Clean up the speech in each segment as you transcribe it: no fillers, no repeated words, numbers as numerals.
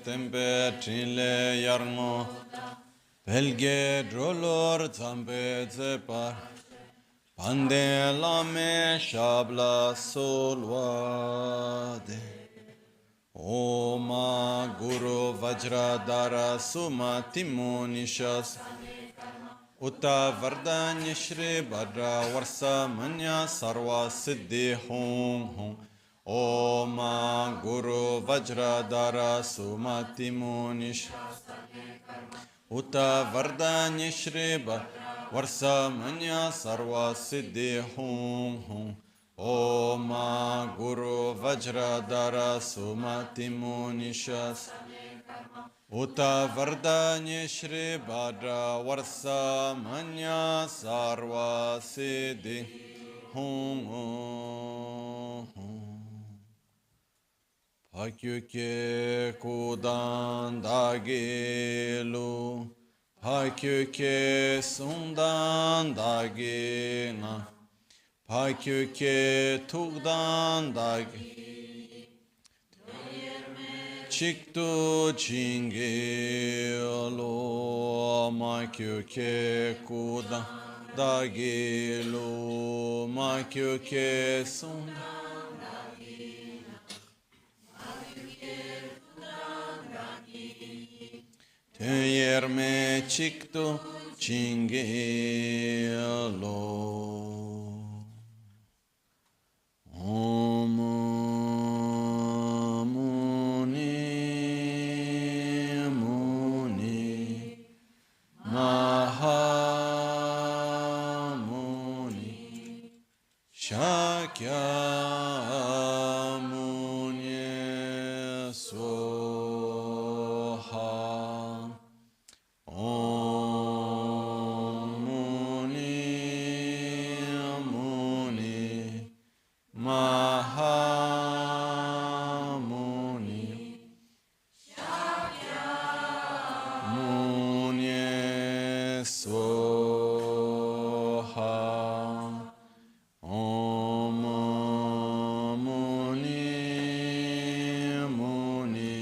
tempe trile yarmo belge drolor zambe zepar pande lame shabla solvade Oma Guru Vajradara Sumati Munishas Uta Vardanya Shri Bhadra Varsa Manya Sarva Siddhi Hum Hum Oma Guru Vajradara Sumati Munish Uta Vardanya Shri Bhadra Varsa Manya Sarva Siddhi Hum Hum Oma Guru Vajradara Sumati Munishas Uta Vardanya Shri Bhadra Varsa Manya Sarva Siddhi Hum Pakyuke Kudan Dagelu Pakyuke Sundan Dagena Pakyuke Tugdan Dagi Chiktu Chingelo Makyuke Kudan Dagelu Makyuke Sundan Yerme Chiktu Chingelo Om Muni Muni Mahamuni Shakya Muni Soha Om Muni Muni Mahamuni Muni Soha Om Muni Muni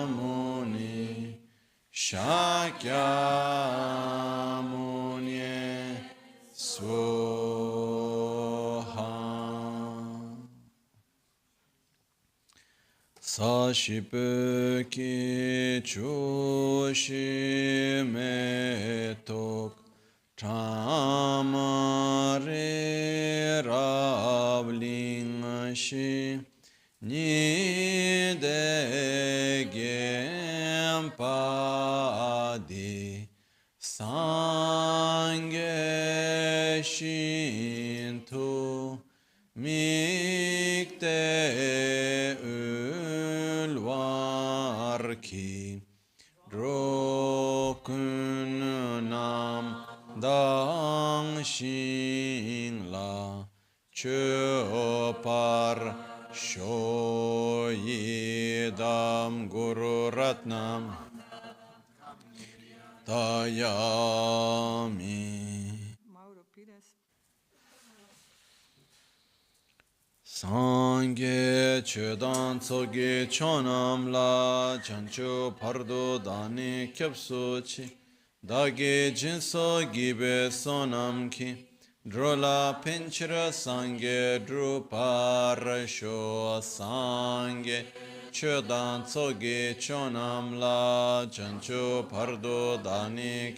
Mahamuni Shakya Muni Soha Sashipeki Choshi Metok Tamare Ravlingashi Nidegem Padi Sange Shintu Mikte Ulvarki Drokunam Dang Shingla Chopar Shoyidam Guru Ratnam Tayami Sangye Chedan Tsoge Chonam La Chancho Pardo Dani Kyapsochi Dage Jinso Gibe Sonam Ki Drola Pinchra Sangye Druparasho Sangye Chedan Tsoge Chonam La Chancho Pardo Dani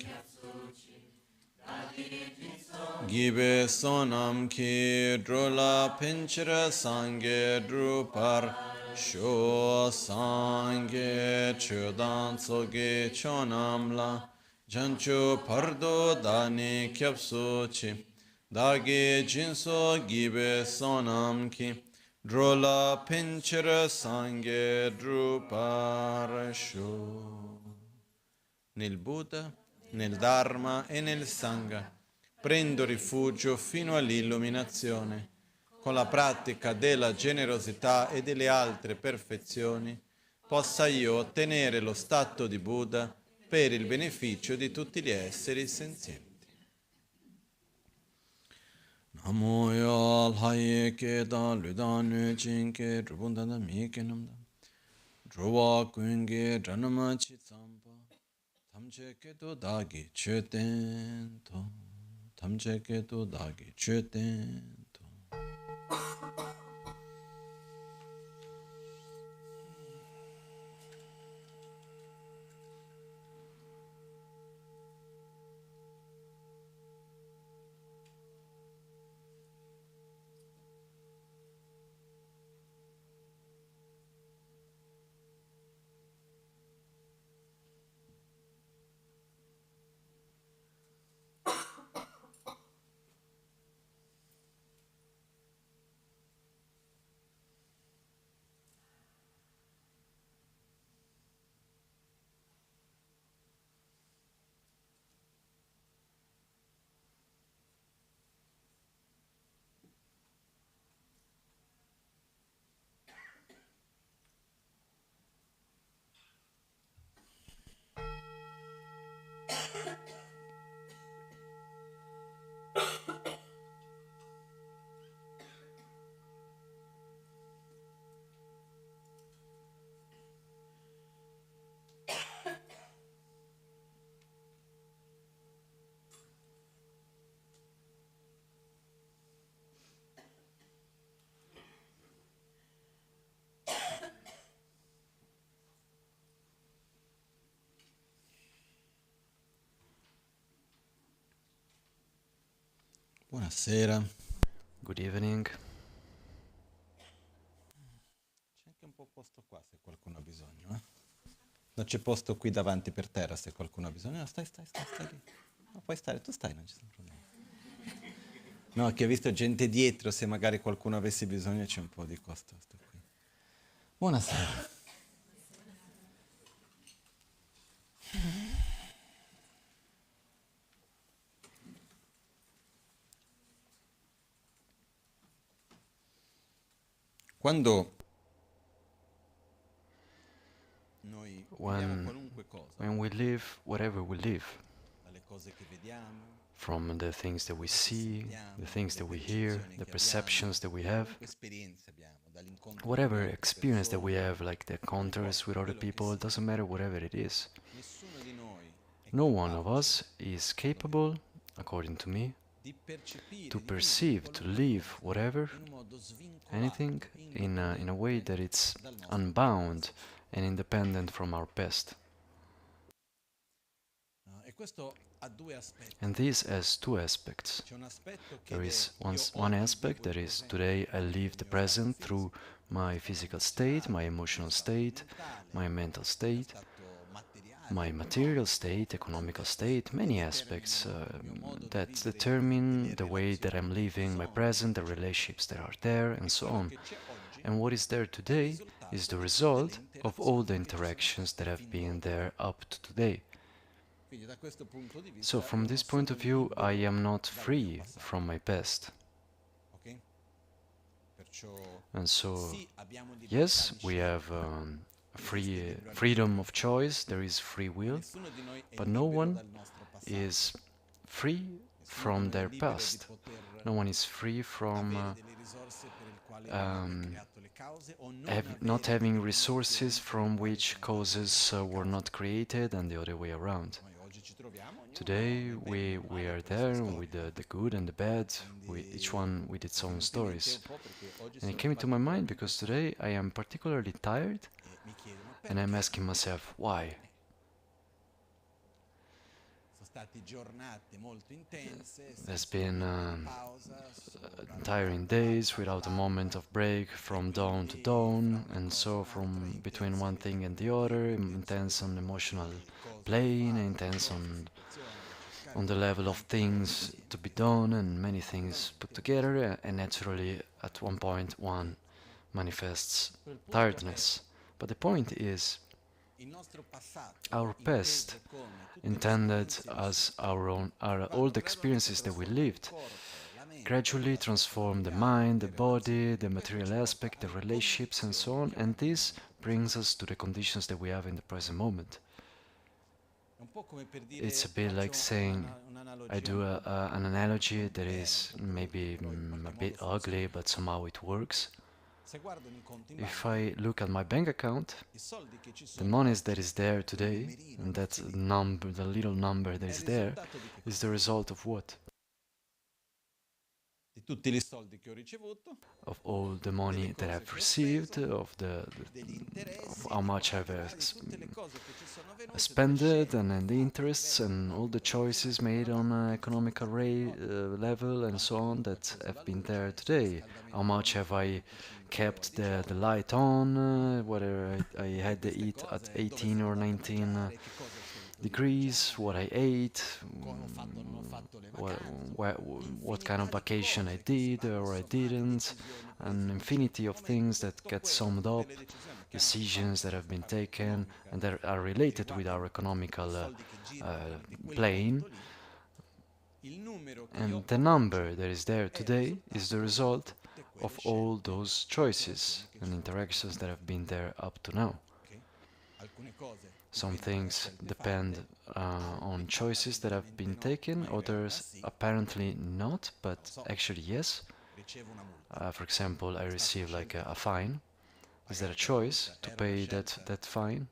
Gibe Sonam Ki Drola Pinchra Sangye Drupar Sho Sangye Chedan Tsoge Chonam La Jancho Pardo Dani Kyapsuchi Dage Jinso Gibe Sonam Ki Drola Pinchra Sangye Drupar Sho Nel Buddha, nel Dharma e nel Sangha prendo rifugio fino all'illuminazione. Con la pratica della generosità e delle altre perfezioni, possa io ottenere lo stato di Buddha per il beneficio di tutti gli esseri senzienti. Amoyal haye ke da ludan chinke drubundana mike namda. Druwa kuinge dranama chitsampa. Tamche ke to dagi chuten to. Tamche ke to dagi chuten to. Buonasera. Good evening. C'è anche un po' posto qua se qualcuno ha bisogno, eh? Non c'è posto qui davanti per terra se qualcuno ha bisogno. No, stai lì. No, puoi stare, tu stai, non ci sono problemi. No, che ho visto gente dietro, se magari qualcuno avesse bisogno c'è un po' di costo. Sto qui. Buonasera. Quando noi viviamo qualunque cosa, When we live, whatever we live, dalle cose che vediamo, from the things that we see, the things that we hear, the perceptions that we have, qualunque esperienza abbiamo, dall'incontro con whatever altre experience that we persone, have, like the encounters with other people, it doesn't matter whatever it is. nessuno di noi è No one of capace, us is capable, according to me, di percepire, to di vivere perceive, to qualunque live cosa whatever, in un modo svincolato, anything, in a way that it's indipendente dal nostro unbound and independent from our past. E questo ha due aspetti. And this has two aspects. C'è un aspetto che There è is io one oggi aspect vivo that il is presente today I nel live the mio stato present fisico, through my physical state, my emotional state, my mental il mio state, stato materiale, my material state, economical state, many aspects that determine the way that I'm living, my present, the relationships that are there, and so on. And what is there today is the result of all the interactions that have been there up to today. So from this point of view, I am not free from my past. And so, yes, we have freedom of choice, there is free will, but no one is free from their past. No one is free from not having resources from which causes were not created and the other way around. Today we are there with the good and the bad, each one with its own stories. And it came into my mind because today I am particularly tired and I'm asking myself, why? There's been tiring days without a moment of break from dawn to dawn, and so from between one thing and the other, intense on emotional plane, intense on the level of things to be done and many things put together, and naturally at one point one manifests tiredness. But the point is, our past, intended as our old experiences that we lived, gradually transform the mind, the body, the material aspect, the relationships, and so on, and this brings us to the conditions that we have in the present moment. It's a bit like saying, I do an analogy that is maybe a bit ugly, but somehow it works. If I look at my bank account, the money that is there today, and that number, the little number that is there, is the result of what? Di tutti i soldi che ho ricevuto, of all the money that I've received, of how much I've spent, and the interests and all the choices made on an economical level and so on that have been there today. How much have I kept the light on, whether I had to eat at 18 or 19 degrees, what I ate, what kind of vacation I did or I didn't, an infinity of things that get summed up, decisions that have been taken and that are related with our economical plane. And the number that is there today is the result of all those choices and interactions that have been there up to now. Some things depend on choices that have been taken, others apparently not, but actually yes. For example, I receive like a fine. Is that a choice to pay that fine?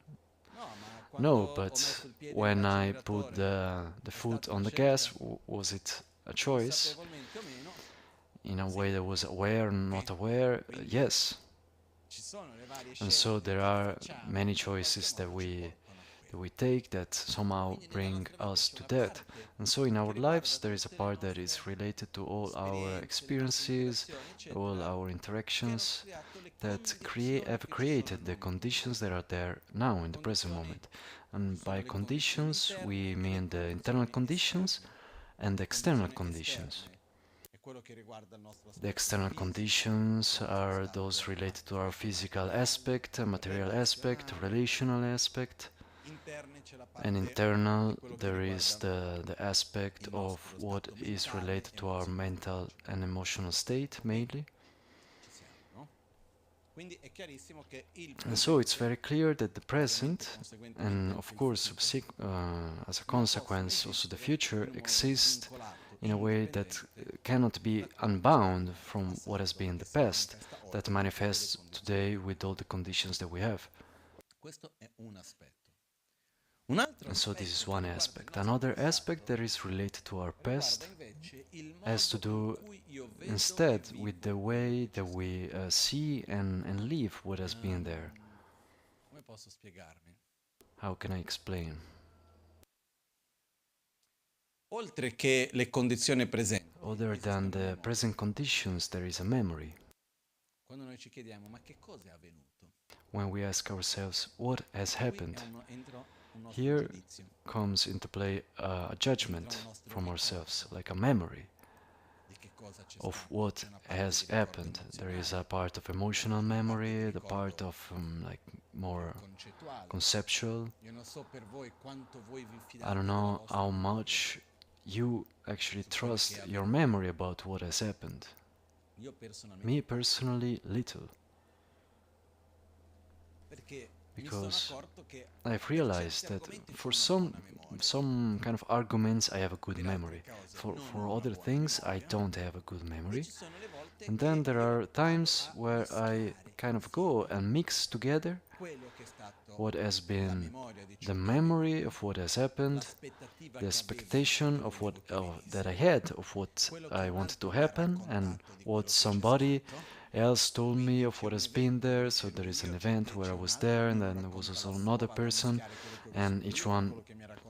No, but when I put the foot on the gas, was it a choice? In a way that was aware, not aware? Yes. And so there are many choices that we take that somehow bring us to death. And so in our lives there is a part that is related to all our experiences, all our interactions that have created the conditions that are there now in the present moment. And by conditions we mean the internal conditions and the external conditions. The external conditions are those related to our physical aspect, material aspect, relational aspect. And internal, there is the aspect of what is related to our mental and emotional state, mainly. And so it's very clear that the present, and of course, as a consequence, also the future, exist in a way that cannot be unbound from what has been the past, that manifests today with all the conditions that we have. And so this is one aspect. Another aspect that is related to our past has to do instead with the way that we see and live what has been there. How can I explain? Other than the present conditions, there is a memory. When we ask ourselves, what has happened? Here comes into play a judgment from ourselves, like a memory of what has happened. There is a part of emotional memory, the part of like more conceptual. I don't know how much you actually trust your memory about what has happened. Me personally, little. Because I've realized that for some kind of arguments I have a good memory. For other things I don't have a good memory. And then there are times where I kind of go and mix together what has been the memory of what has happened, the expectation of what that I had of what I wanted to happen, and what somebody else told me of what has been there. So there is an event where I was there, and then there was also another person, and each one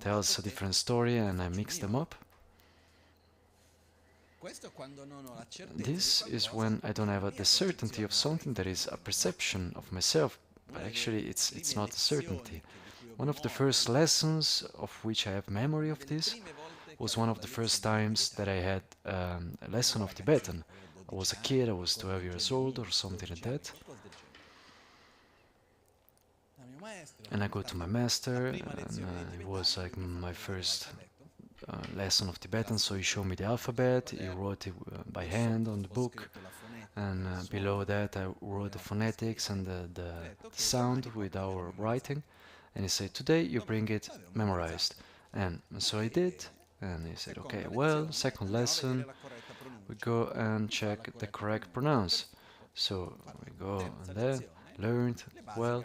tells a different story, and I mix them up. This is when I don't have the certainty of something that is a perception of myself, but actually it's not a certainty. One of the first lessons of which I have memory of this was one of the first times that I had a lesson of Tibetan. I was a kid, I was 12 years old or something like that. And I go to my master, and it was like my first lesson of Tibetan, so he showed me the alphabet, he wrote it by hand on the book, and below that I wrote the phonetics and the sound with our writing, and he said, today you bring it memorized. And so I did, and he said, okay, well, second lesson, we go and check the correct pronounce. So we go and there, learned well.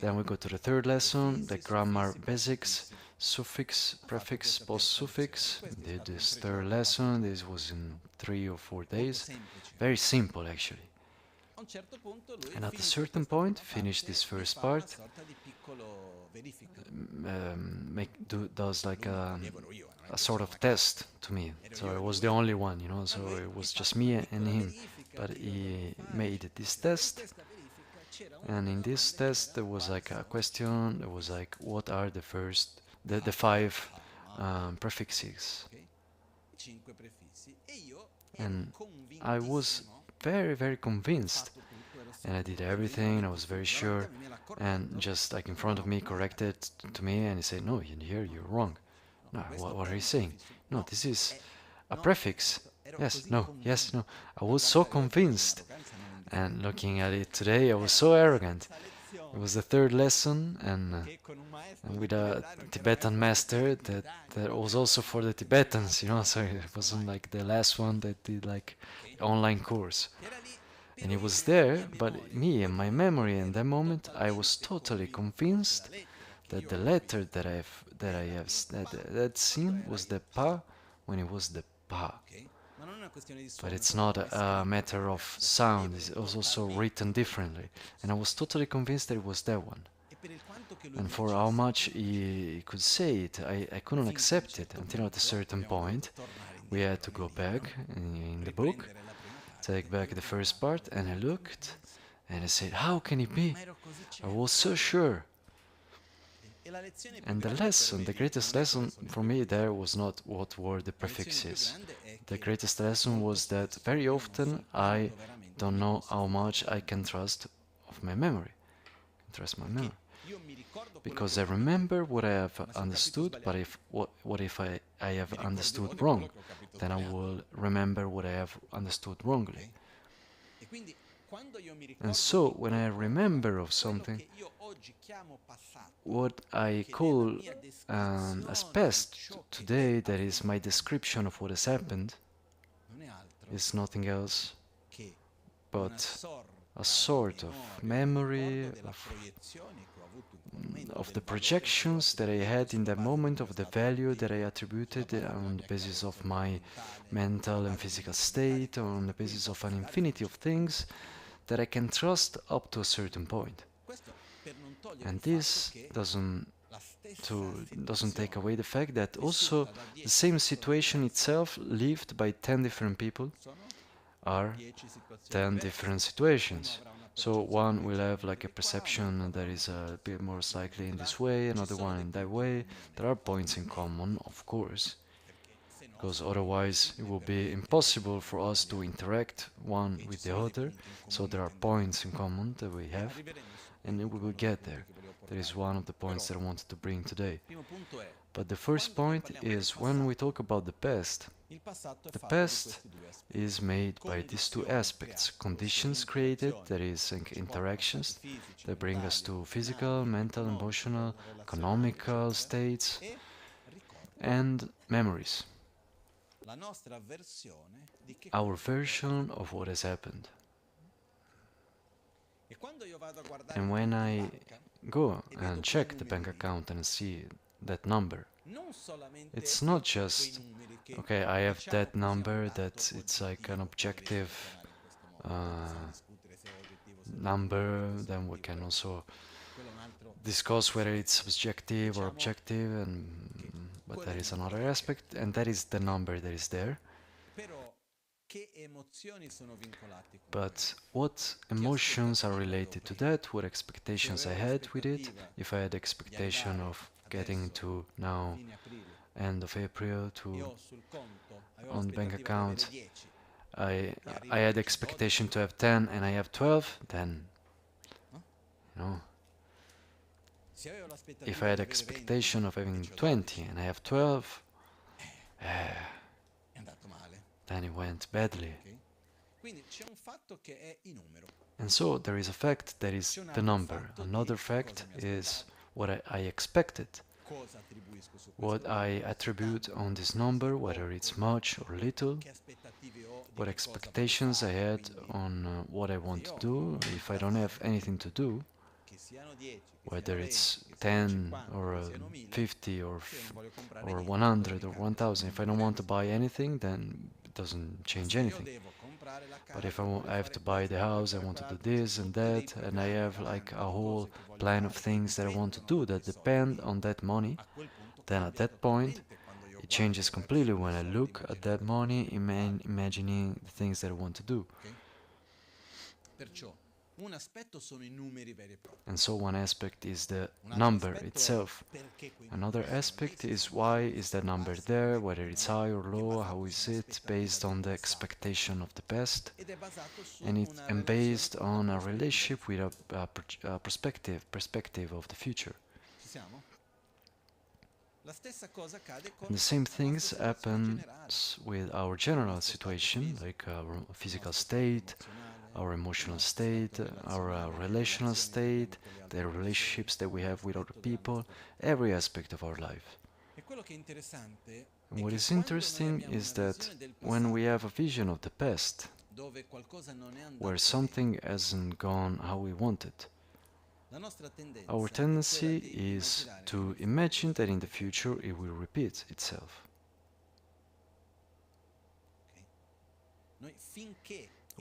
Then we go to the third lesson, the grammar basics, suffix, prefix, post-suffix. Did this third lesson, this was in 3 or 4 days. Very simple actually. And at a certain point, finish this first part, does like a sort of test to me. So I was the only one, so it was just me and him. But he made this test, and in this test there was like a question, there was like, what are the five prefixes? And I was very, very convinced, and I did everything, I was very sure, and just like in front of me corrected to me, and he said, no, here you're wrong. No, what are you saying? No, this is a prefix. Yes, no, yes, no. I was so convinced, and looking at it today, I was so arrogant. It was the third lesson, and with a Tibetan master that was also for the Tibetans, so it wasn't like the last one that did like online course. And he was there, but me and my memory in that moment, I was totally convinced that the letter that seen was the pa when it was the pa. But it's not a matter of sound, it was also written differently. And I was totally convinced that it was that one. And for how much he could say it, I couldn't accept it until at a certain point we had to go back in the book, take back the first part, and I looked and I said, how can it be? I was so sure. And the greatest lesson for me there was not what were the prefixes. The greatest lesson was that very often I don't know how much I can trust of my memory. Trust my memory. Because I remember what I have understood, but what if I have understood wrong? Then I will remember what I have understood wrongly. And so when I remember of something, what I call as past today, that is my description of what has happened, is nothing else but a sort of memory of the projections that I had in that moment, of the value that I attributed on the basis of my mental and physical state, or on the basis of an infinity of things that I can trust up to a certain point. And this doesn't take away the fact that also the same situation itself lived by 10 different people are 10 different situations. So one will have like a perception that is a bit more likely in this way, another one in that way. There are points in common, of course, because otherwise it will be impossible for us to interact one with the other. So there are points in common that we have, and we will get there. That is one of the points that I wanted to bring today. But the first point is, when we talk about the past is made by these two aspects: conditions created, that is, interactions that bring us to physical, mental, emotional, economical states, and memories, our version of what has happened. And when I go and check the bank account and see that number, it's not just, okay, I have that number, that it's like an objective number, then we can also discuss whether it's subjective or objective, but that is another aspect, and that is the number that is there. But what emotions are related to that? What expectations I had with it? If I had expectation of getting to now end of April to on the bank account, I had expectation to have 10 and I have 12, then if I had expectation of having 20 and I have 12, then it went badly. And so there is a fact that is the number. Another fact is what I expected. what I attribute on this number, whether it's much or little, what expectations I had on what I want to do. If I don't have anything to do, whether it's 10 or 50 or 100 or 1000, if I don't want to buy anything, then it doesn't change anything. But if I have to buy the house, I want to do this and that, and I have like a whole plan of things that I want to do that depend on that money, then at that point it changes completely when I look at that money, imagining the things that I want to do. And so one aspect is the number itself. Another aspect is why is that number there, whether it's high or low, how is it, based on the expectation of the past, and based on a relationship with a perspective of the future. And the same things happen with our general situation, like our physical state, our emotional state, our relational state, the relationships that we have with other people, every aspect of our life. And what is interesting is that when we have a vision of the past, where something hasn't gone how we wanted, our tendency is to imagine that in the future it will repeat itself.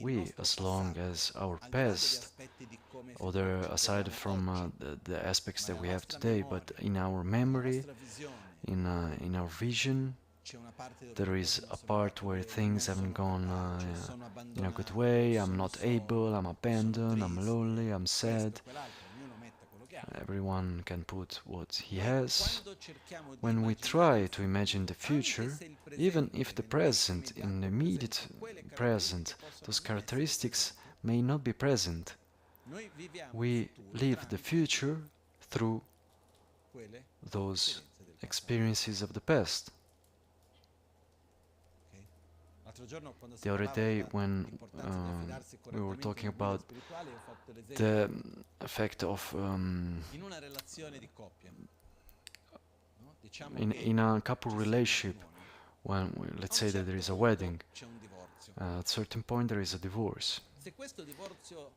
We, as long as our past, aside from the aspects that we have today, but in our memory, in our vision, there is a part where things haven't gone in a good way. I'm not able, I'm abandoned, I'm lonely, I'm sad. Everyone can put what he has. When we try to imagine the future, even if the present, in the immediate present, those characteristics may not be present, we live the future through those experiences of the past. The other day, when we were talking about the effect of in a couple relationship, when let's say that there is a wedding, at a certain point there is a divorce.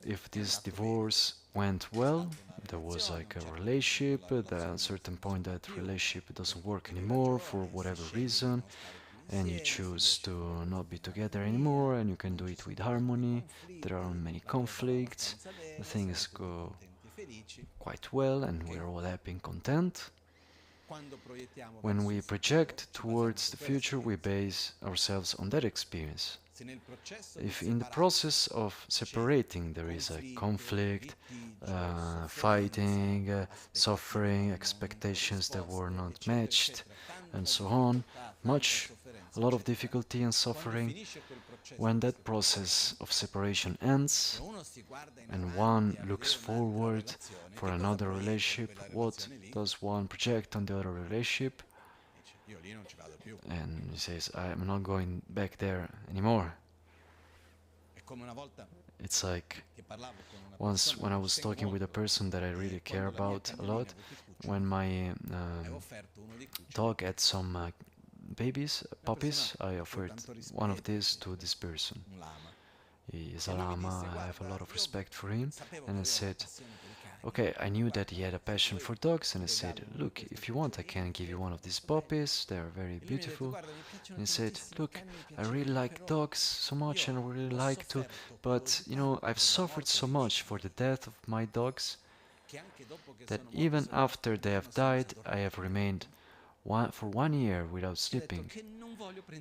If this divorce went well, there was like a relationship, at a certain point that relationship doesn't work anymore for whatever reason, and you choose to not be together anymore, and you can do it with harmony. There are many conflicts, things go quite well, and we're all happy and content. When we project towards the future, we base ourselves on that experience. If in the process of separating there is a conflict, fighting, suffering, expectations that were not matched, and so on, a lot of difficulty and suffering, when that process of separation ends and one looks forward for another relationship, what does one project on the other relationship? And he says, I'm not going back there anymore. It's like once when I was talking with a person that I really care about a lot, when my dog had some puppies, I offered one of these to this person. He is a Lama, I have a lot of respect for him, and I said, okay, I knew that he had a passion for dogs, and I said, look, if you want, I can give you one of these puppies, they are very beautiful. And he said, look, I really like dogs so much, and I really like to, but, you know, I've suffered so much for the death of my dogs, that even after they have died, I have remained for 1 year without sleeping,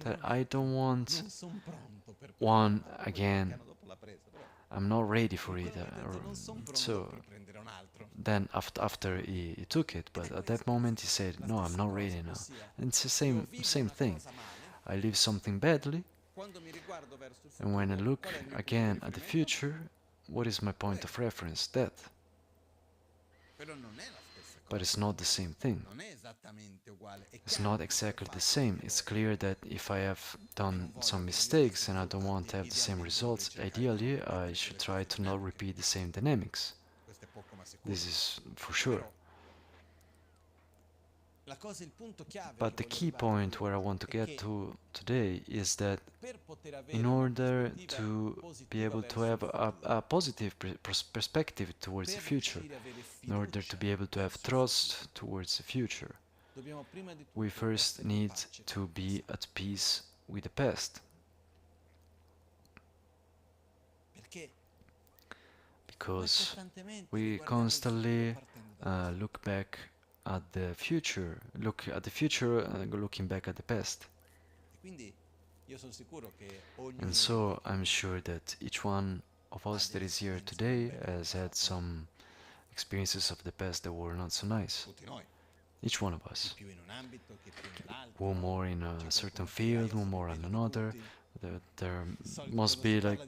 that I don't want one again. I'm not ready for it. So then after he took it, but at that moment he said, no, I'm not ready now. And it's the same thing. I live something badly, and when I look again at the future, what is my point of reference? Death. But it's not the same thing. It's not exactly the same. It's clear that if I have done some mistakes and I don't want to have the same results, ideally I should try to not repeat the same dynamics. This is for sure. But the key point where I want to get to today is that in order to be able to have a positive perspective towards the future, in order to be able to have trust towards the future, we first need to be at peace with the past. Because we constantly look back at the future, looking back at the past. And so I'm sure that each one of us that is here today has had some experiences of the past that were not so nice. Each one of us. One more in a certain field, one more in another. There must be like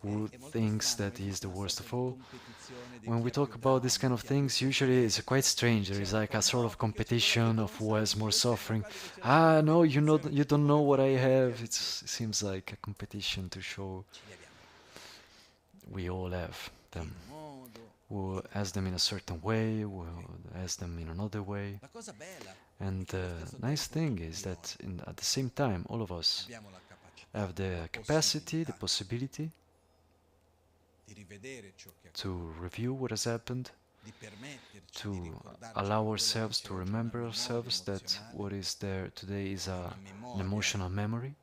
who thinks that he is the worst of all. When we talk about this kind of things, usually it's quite strange. There is like a sort of competition of who has more suffering. Ah, no, you don't know what I have. It seems like a competition to show we all have them. Who has them in a certain way, who has them in another way. And the nice thing is that at the same time, all of us have the capacity, the possibility to review what has happened, to allow ourselves to remember ourselves that what is there today is an emotional memory.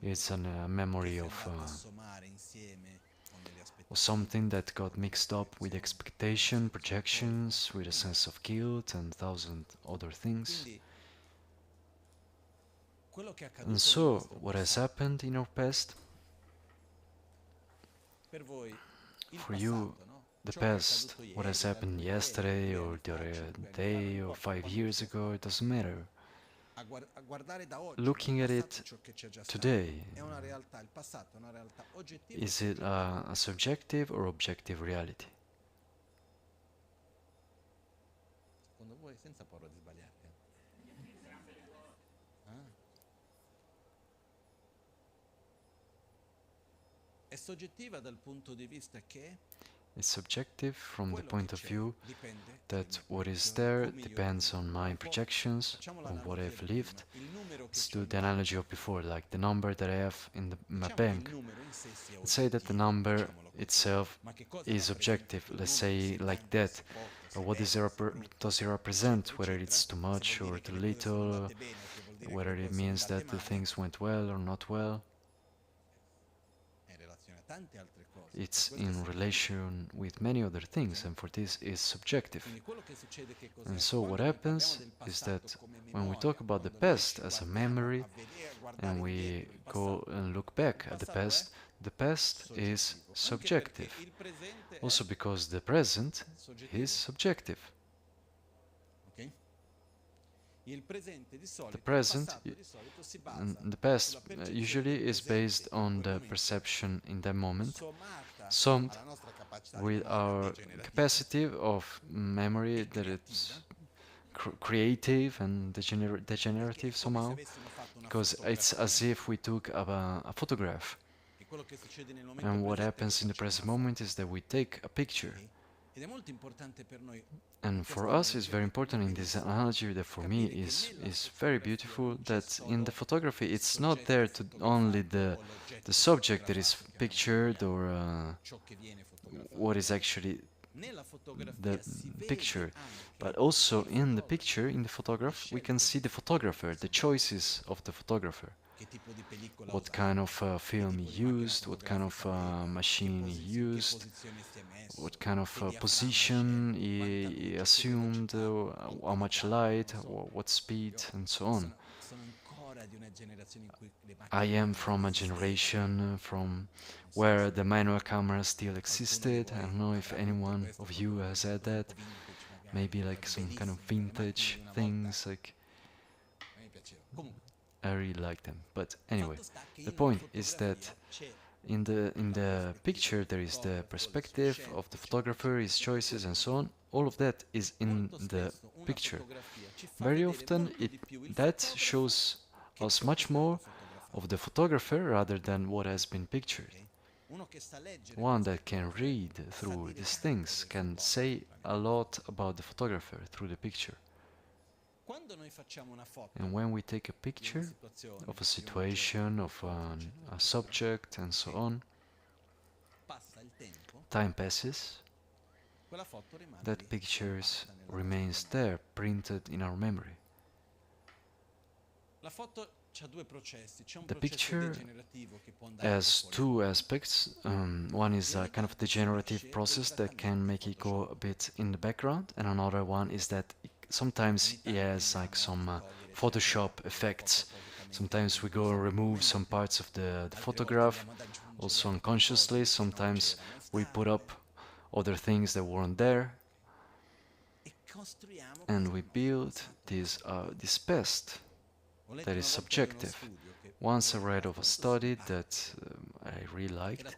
It's a memory of something that got mixed up with expectation, projections, with a sense of guilt and 1,000 other things. And so, what has happened in our past? For you, the past, what has happened yesterday or the other day or 5 years ago, it doesn't matter. Looking at it today, is it a subjective or objective reality? It's subjective from the point of view that what is there depends on my projections, on what I've lived. Let's do the analogy of before, like the number that I have in my bank. Let's say that the number itself is objective, let's say like that. What does it represent, whether it's too much or too little, whether it means that the things went well or not well. It's in relation with many other things, and for this is subjective. And so what happens is that when we talk about the past as a memory, and we go and look back at the past is subjective. Also because the present is subjective. The present, the past usually is based on the perception in that moment, summed with our capacity of memory that it's creative and degenerative somehow, because it's as if we took a photograph. And what happens in the present moment is that we take a picture. And for us it's very important in this analogy that for me is very beautiful, that in the photography it's not there to only the subject that is pictured or what is actually the picture, but also in the picture, in the photograph, we can see the photographer, the choices of the photographer. What kind of film he used, what kind of machine he used, what kind of position he assumed, how much light, what speed, and so on. I am from a generation from where the manual camera still existed. I don't know if anyone of you has had that. Maybe like some kind of vintage things, like I really like them. But anyway, the point is that in the picture there is the perspective of the photographer, his choices and so on. All of that is in the picture. Very often that shows us much more of the photographer rather than what has been pictured. One that can read through these things can say a lot about the photographer through the picture. And when we take a picture of a situation, of a subject, and so on, time passes, that picture remains there, printed in our memory. The picture has two aspects. One is a kind of degenerative process that can make it go a bit in the background, and another one is that sometimes it has like some Photoshop effects. Sometimes we go and remove some parts of the photograph, also unconsciously. Sometimes we put up other things that weren't there, and we build this past that is subjective. Once I read of a study that I really liked.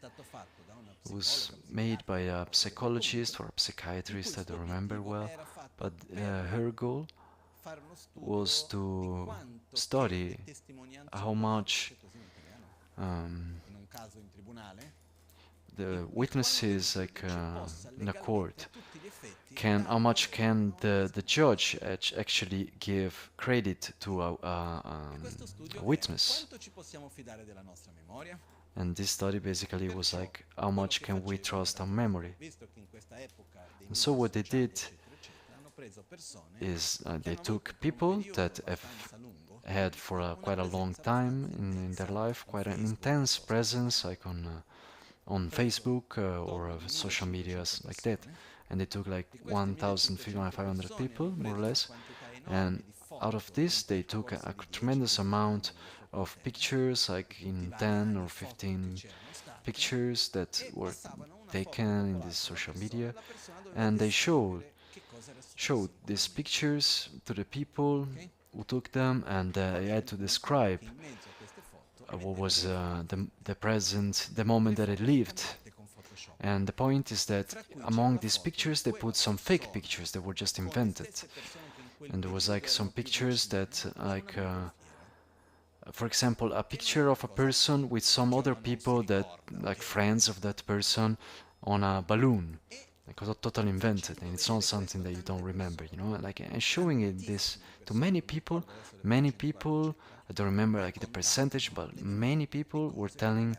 It was made by a psychologist or a psychiatrist, I don't remember well, but her goal was to study how much um, the witnesses, like in a court, how much can the judge actually give credit to a witness. And this study basically was like, how much can we trust our memory? And so what they did is they took people that have had for quite a long time in their life, quite an intense presence, like on Facebook or social medias like that. And they took like 1,500 people, more or less, and out of this they took a tremendous amount of pictures, like in 10 or 15 pictures that were taken in this social media, and they showed these pictures to the people who took them, and they had to describe what was the moment that it lived. And the point is that among these pictures they put some fake pictures that were just invented. And there was like some pictures that for example, a picture of a person with some other people that, like friends of that person, on a balloon. Like totally invented, and it's not something that you don't remember, you know. Like, and showing this to many people, I don't remember like the percentage, but many people were telling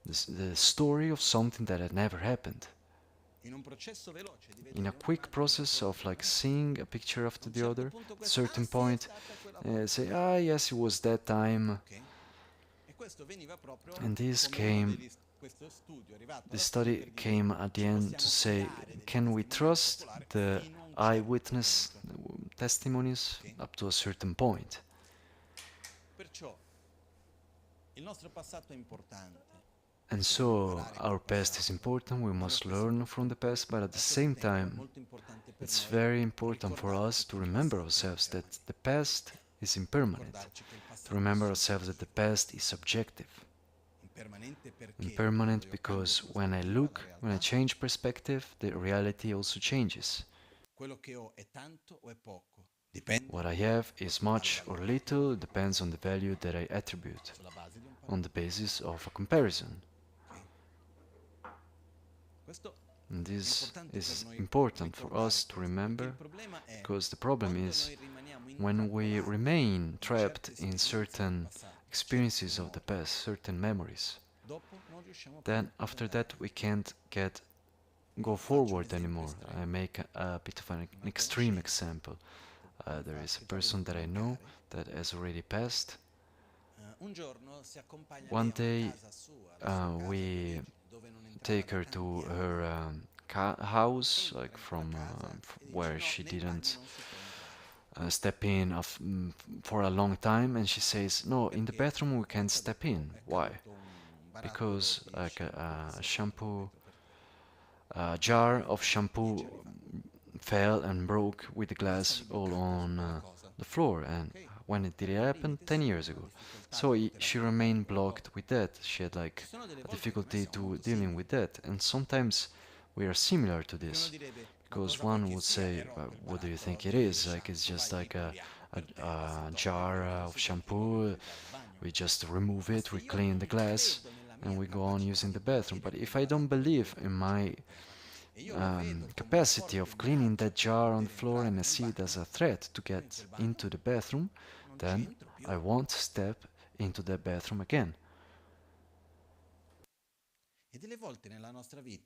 the story of something that had never happened. In a quick process of like seeing a picture after the other, at a certain point, say, yes, it was that time. And this study came at the end to say, can we trust the eyewitness testimonies up to a certain point? And so our past is important, we must learn from the past, but at the same time, it's very important for us to remember ourselves that the past is impermanent, to remember ourselves that the past is subjective. Impermanent because when I change perspective, the reality also changes. What I have is much or little, depends on the value that I attribute, on the basis of a comparison. And this is important for us to remember, because the problem is when we remain trapped in certain experiences of the past, certain memories, then after that we can't go forward anymore. I make a bit of an extreme example. There is a person that I know that has already passed. One day we take her to her house, like from where she didn't step in for a long time, and she says, no, in the bathroom we can't step in. Why? Because like a jar of shampoo fell and broke with the glass all on the floor. And when did it happen? 10 years ago. So she remained blocked with that. She had like a difficulty to dealing with that. And sometimes we are similar to this, because one would say, what do you think it is? Like, it's just like a jar of shampoo. We just remove it, we clean the glass, and we go on using the bathroom. But if I don't believe in my capacity of cleaning that jar on the floor and I see it as a threat to get into the bathroom, then I won't step into the bathroom again.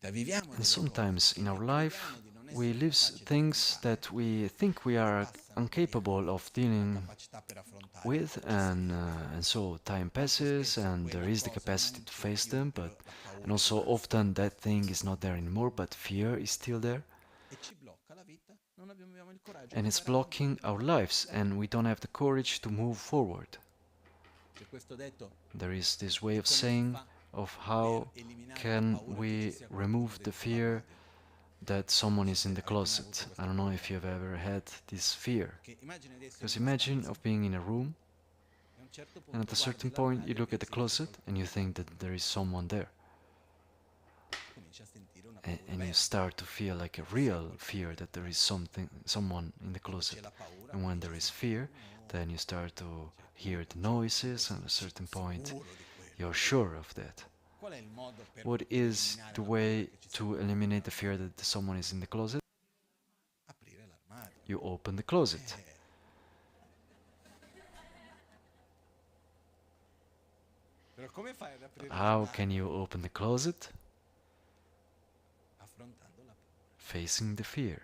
And sometimes in our life we live things that we think we are incapable of dealing with, and so time passes and there is the capacity to face them, but and also often that thing is not there anymore, but fear is still there and it's blocking our lives and we don't have the courage to move forward. There is this way of saying of how can we remove the fear that someone is in the closet. I don't know if you've ever had this fear. Because imagine of being in a room and at a certain point you look at the closet and you think that there is someone there. And you start to feel like a real fear that there is someone in the closet. And when there is fear, then you start to hear the noises, and at a certain point you're sure of that. What is the way to eliminate the fear that someone is in the closet? You open the closet. How can you open the closet? Facing the fear.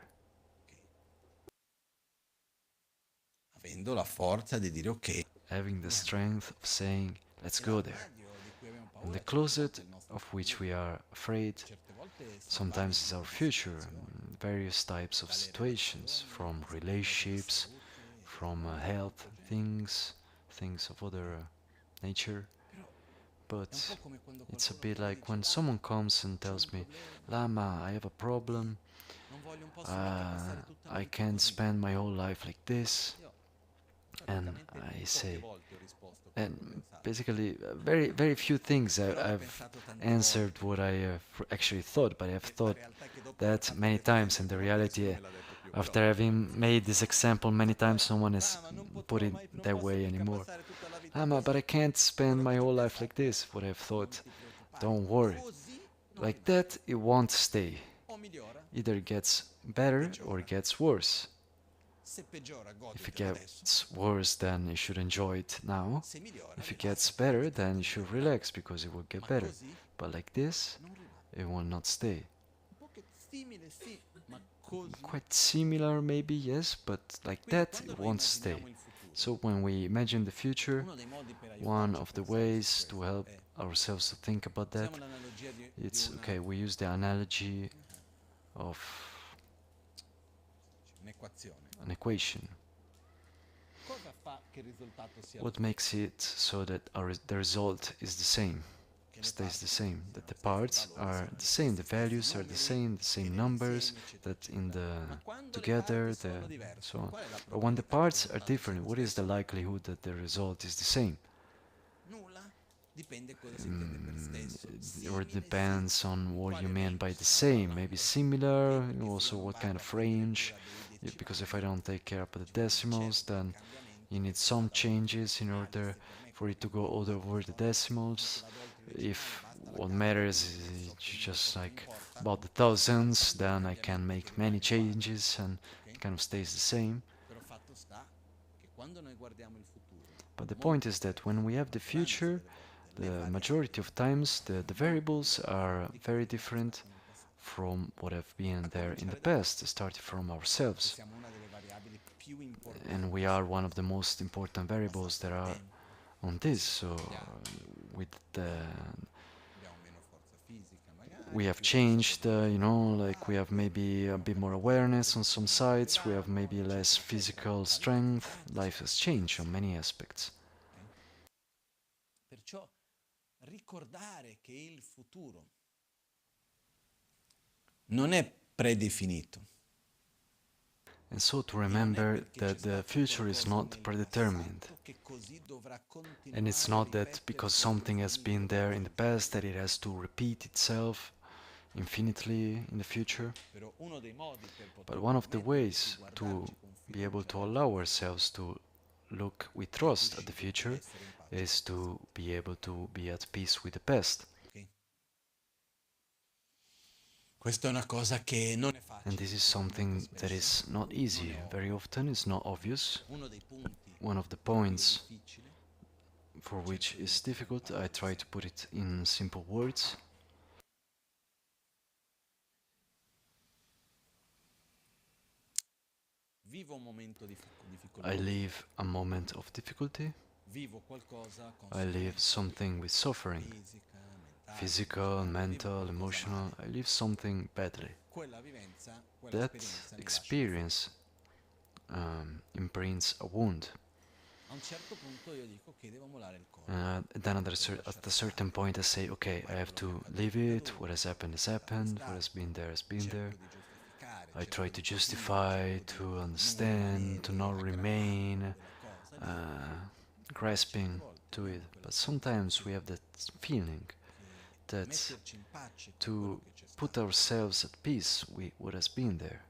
Having the strength of saying, let's go there. And the closet of which we are afraid sometimes is our future, various types of situations, from relationships, from health things of other nature. But it's a bit like when someone comes and tells me, Lama, I have a problem, I can't spend my whole life like this. And I say, and basically, very few things I've answered what I have actually thought, but I've thought that many times, and the reality, after having made this example many times, no one has put it that way anymore. But I can't spend my whole life like this, what I've thought. Don't worry. Like that, it won't stay. Either it gets better or it gets worse. If it gets worse, then you should enjoy it now. If it gets better, then you should relax because it will get better. But like this, it will not stay. Quite similar, maybe, yes, but like that, it won't stay. So when we imagine the future, one of the ways to help ourselves to think about that, it's okay, we use the analogy of an equation. What makes it so that the result is the same, stays the same, that the parts are the same, the values are the same numbers, that in the together, so on. But when the parts are different, what is the likelihood that the result is the same? Or it depends on what you mean by the same, maybe similar, also what kind of range, because if I don't take care of the decimals, then you need some changes in order for it to go over the decimals. If what matters is just like about the thousands, then I can make many changes and it kind of stays the same. But the point is that when we have the future, the majority of times the variables are very different from what have been there in the past, starting from ourselves. And we are one of the most important variables there are on this. So with the we have changed, like we have maybe a bit more awareness on some sides, we have maybe less physical strength. Life has changed on many aspects. Non è predefinito. And so to remember that the future is not predetermined. And it's not that because something has been there in the past that it has to repeat itself infinitely in the future. But one of the ways to be able to allow ourselves to look with trust at the future is to be able to be at peace with the past. Questa è una cosa che non è And facile this is effettivamente something that spesso, is not non easy. è Very ovvio. often it's not obvious. Uno dei punti One of the per cui è points difficile, for which cerco di is metterlo in difficult, I parole try to put semplici. it in simple words. Vivo un momento I difficoltoso, live a moment of difficulty. vivo qualcosa con I live sofferenza, something with suffering. fisica, mentale, Physical, emozionale, vivo mental, qualcosa emotional. male. I live something badly. Quella vivenza, That quell'esperienza mi lascia una ferita. experience imprints a wound. A un certo punto io dico che devo mollare il collo, Then devo at lasciare a stare. certain point, I say, okay, I Ormai have quello che è to accaduto leave è it. What accaduto, has happened has è stato happened. What has stato. been there has been there. Cerco di giustificare, I try cerco to di capire, justify, cerco di to non understand, to rimanere not aggrappato a remain quella cosa lì. uh, E certe grasping volte to it. abbiamo quella But sometimes we sensazione have that feeling che that metterci in pace con quello to che c'è put stato ourselves at peace with what has been there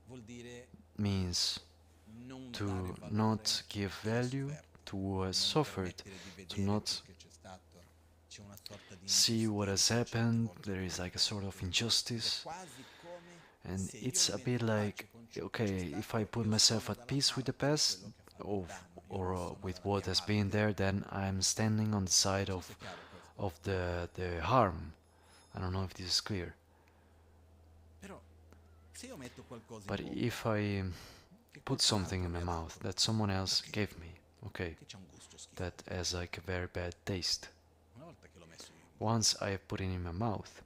vuol dire means non dare to valore not give a chi ha value sofferto, to who has non suffered, permettere di to vedere not quel che c'è stato. C'è una sorta di see what has ingiustizia certe happened. volte There nei is like a sort confronti of del, ed è injustice, quasi come and se io it's mi a metto bit in like, pace con ciò che c'è okay, if I stato, put io myself sono at dalla peace with the parte di past quello che ha fatto danno, io non sono with dalla what mia has been parte. there, then I'm standing on the side Non so se è chiaro questo. of the harm. I don't know if this is clear. Però se io metto qualcosa in But bocca if I che put qualcun something altro in mi my ha mouth dato, that someone else che, gave me, okay, che c'ha un gusto that schifoso, has like a very bad taste. una volta che l'ho messo io in bocca, Once I have put it in my mouth,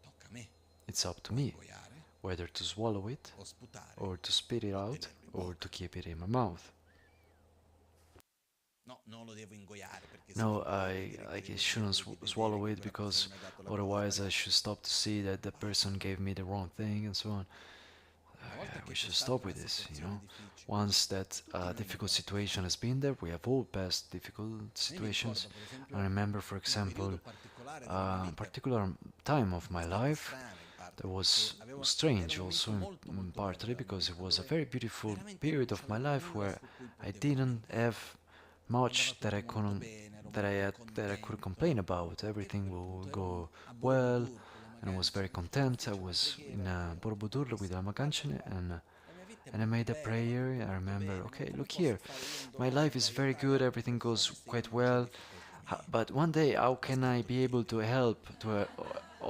tocca a me it's up to o me ingoiare, whether to swallow it o sputare, or to spit it o out tenerlo in or to bocca. keep it in my mouth. No, non lo devo ingoiare perché se lo No, ingoio vuol I dire che like I devo shouldn't smettere di vedere swallow che it quella persona because mi ha dato la cosa otherwise I sbagliata. should stop to see that the person gave me the wrong thing and so on. Una volta We che c'è should stata stop una with this, you situazione know. difficile, Once that tutti noi ne difficult abbiamo situation has passate. been there, we have all passed difficult Io mi situations. ricordo per I esempio remember, for un periodo example, particolare della mia a vita particular time of che è my stata life strana in that parte perché was strange era un also momento molto molto bello partly della mia because it vita was a dove very beautiful veramente non period of my c'avevo life nulla where su cui I potevo didn't have lamentare. much Andava tutto molto bene, ero molto that I could complain contento about. e a Everything quel will punto ero go a well, Borobudur con Lama and I was very Gangchen e content. I feci una was in preghiera e gli Borobudur with dissi Lama guarda Gangchen, qua, la mia vita è and I molto made a bella, va prayer. tutto I molto remember, bene, ma okay, come look posso here, fare io un my life domani is very aiutare good, altre everything persone goes se io quite non c'ho well. difficoltà mie? But one day, how È can I stato be able to difficile. help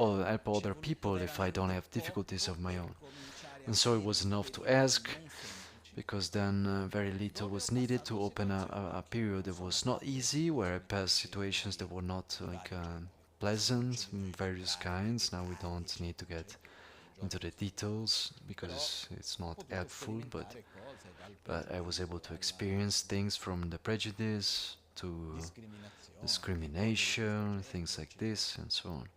Ci è other voluto people if I don't veramente have difficulties poco of my per own? cominciare a And so it aprire was dei enough to periodi ask, non semplici, because then very little dove ho was needed to passato open situazioni a che period non that sono was not proprio easy, where I situazioni passed piacevoli situations that were not di like vario genere. Adesso non pleasant, c'è bisogno di various entrare nei kinds. Now we dettagli, don't need to eccetera, get eccetera, perché un into giorno the sarebbe lungo. details Però because it's ho not potuto helpful, sperimentare cose dal but I was able pregiudizio to alla experience things from the prejudice to discriminazione e cose di questo discrimination, things genere, like eccetera. this, and so on.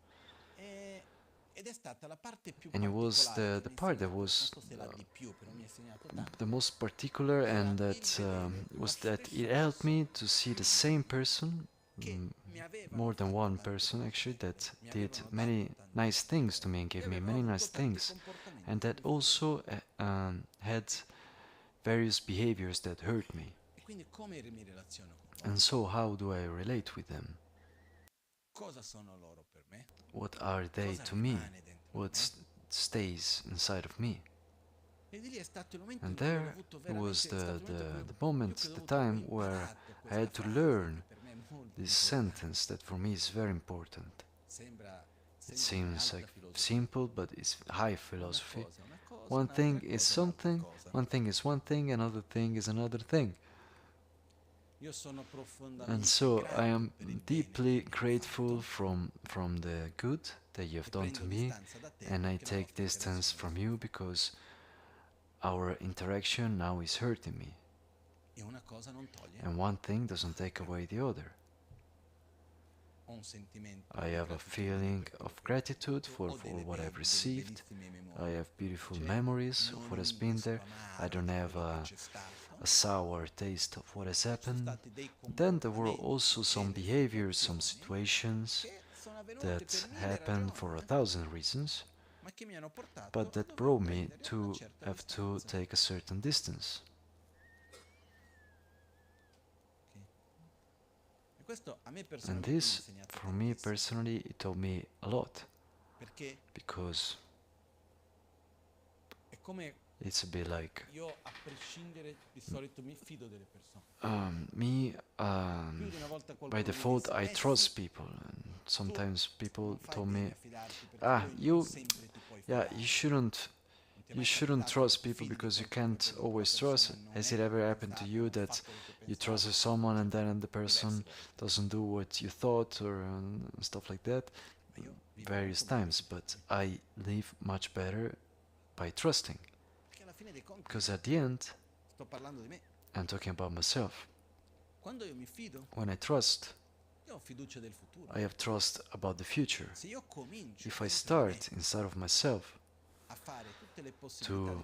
Ed è stata la parte più And it was particolare che the mi ha part that insegnato, non was so se la di più, però mi ha insegnato the tanto, most particular, era and il that vedere la was that stessa it helped me persona to see the same person, che mm, mi avevano more than fatto one tante person cose actually, belle, that mi did avevano many dato tante nice cose things to me belle and e gave me avevano many avuto nice tanti things, and comportamenti that difficili. also had various behaviors that hurt me. E quindi come mi relaziono con And loro? so, how do I relate with them? Cosa sono loro per me? What are they Cosa to me? rimane dentro di What me? stays inside of me? E di lì è stato il momento And in cui ho there dovuto it was veramente, è stato il momento in cui the più moment, che ho the dovuto, ho time where imparato I questa had to frase che learn per me è molto this importante. sentence that for me is very important. It Sembra come seems like alta filosofia. simple, but it's high Una philosophy. cosa è una cosa, One thing un'altra is cosa è un'altra something, cosa. one thing is one thing, another thing is another thing. Io sono And profondamente so I grato am per il bene che deeply mi hai grateful fatto from the good that you e have done to prendo me, distanza da te and I perché la take nostra distance interazione mi from fa you male. because our interaction now is hurting me. E una cosa non toglie And one thing doesn't take l'altra. away the other. Ho un sentimento I di have a gratitudine feeling per quello of che mi hai gratitude fatto, ho for what I've delle received. bellissime I memorie, have beautiful cioè memories of non what ho has un been there. gusto I amaro don't di have quello che c'è stato. a sour taste of what has Ci sono happened. stati dei Then there were also comportamenti e some delle behaviors, some situazioni situations che sono avvenute per that mille happened for ragioni, a thousand reasons, ma che mi hanno portato but a that dover brought me prendere una to certa have to distanza. take a certain distance. Ok? E questo a me And personalmente mi ha this, insegnato for me tantissimo. personally, it taught me a lot. because it's a bit like me, by default, I trust people, and sometimes people told me, you shouldn't trust people because you can't always trust. Has it ever happened to you that you trusted someone and then the person doesn't do what you thought or stuff like that? Various times, but I live much better by trusting. Because at the end, I'm talking about myself. When I trust, I have trust about the future. If I start inside of myself to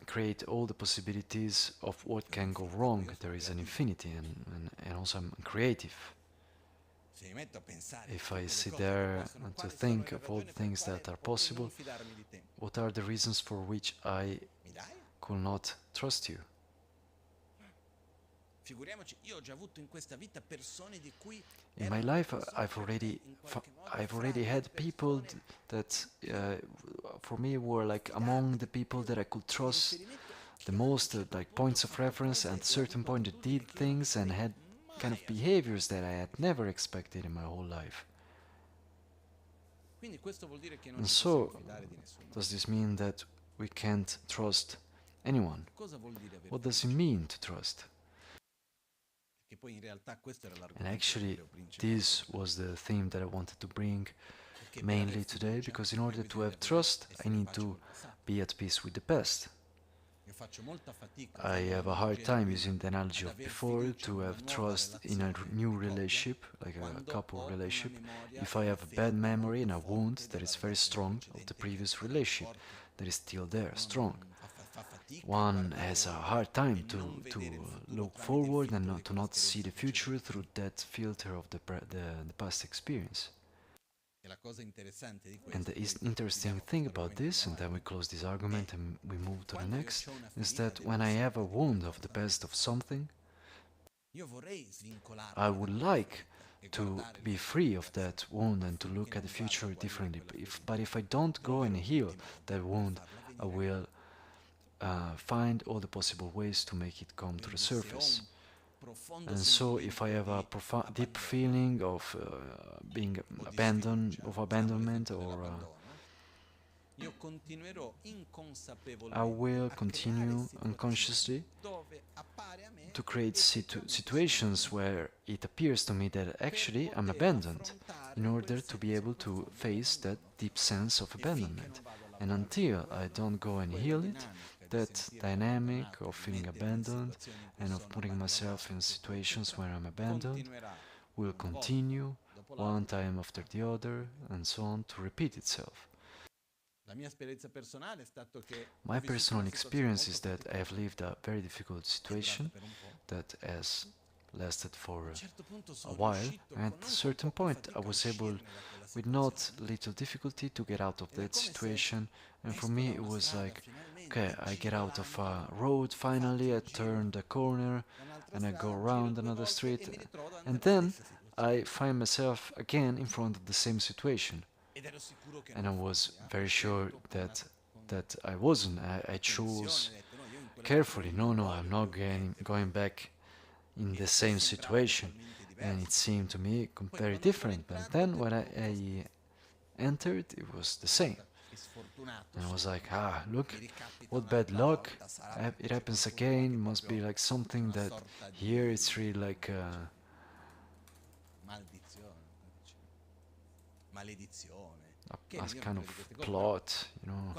create all the possibilities of what can go wrong, there is an infinity, and also I'm creative. If I sit there and to think of all the things that are possible, what are the reasons for which I could not trust you? In my life, I've already had people that, for me, were like among the people that I could trust the most, like points of reference. At a certain point, they did things and had kind of behaviors that I had never expected in my whole life. And so, does this mean that we can't trust anyone? What does it mean to trust? And actually, this was the theme that I wanted to bring mainly today, because in order to have trust, I need to be at peace with the past. I have a hard time using the analogy of before to have trust in a new relationship, like a couple relationship, if I have a bad memory and a wound that is very strong of the previous relationship that is still there, strong. One has a hard time to look forward and to not see the future through that filter of the past experience. And the interesting thing about this, and then we close this argument and we move to the next, is that when I have a wound of the past of something, I would like to be free of that wound and to look at the future differently. But if I don't go and heal that wound, I will find all the possible ways to make it come to the surface. And so if I have a deep feeling of being abandoned, of abandonment, or I will continue unconsciously to create situations where it appears to me that actually I'm abandoned, in order to be able to face that deep sense of abandonment. And until I don't go and heal it, that dynamic of feeling abandoned and of putting myself in situations where I'm abandoned will continue one time after the other and so on to repeat itself. My personal experience is that I have lived a very difficult situation that has lasted for a while, and at a certain point I was able, with not little difficulty, to get out of that situation. And for me it was like, okay, I get out of a road finally, I turn the corner and I go around another street, and then I find myself again in front of the same situation. And I was very sure that I wasn't. I chose carefully. No, I'm not going back in the same situation. And it seemed to me very different. But then when I entered, it was the same. And I was like, look, what bad luck. It happens again. Must be like something that here it's really like a kind of plot, you know.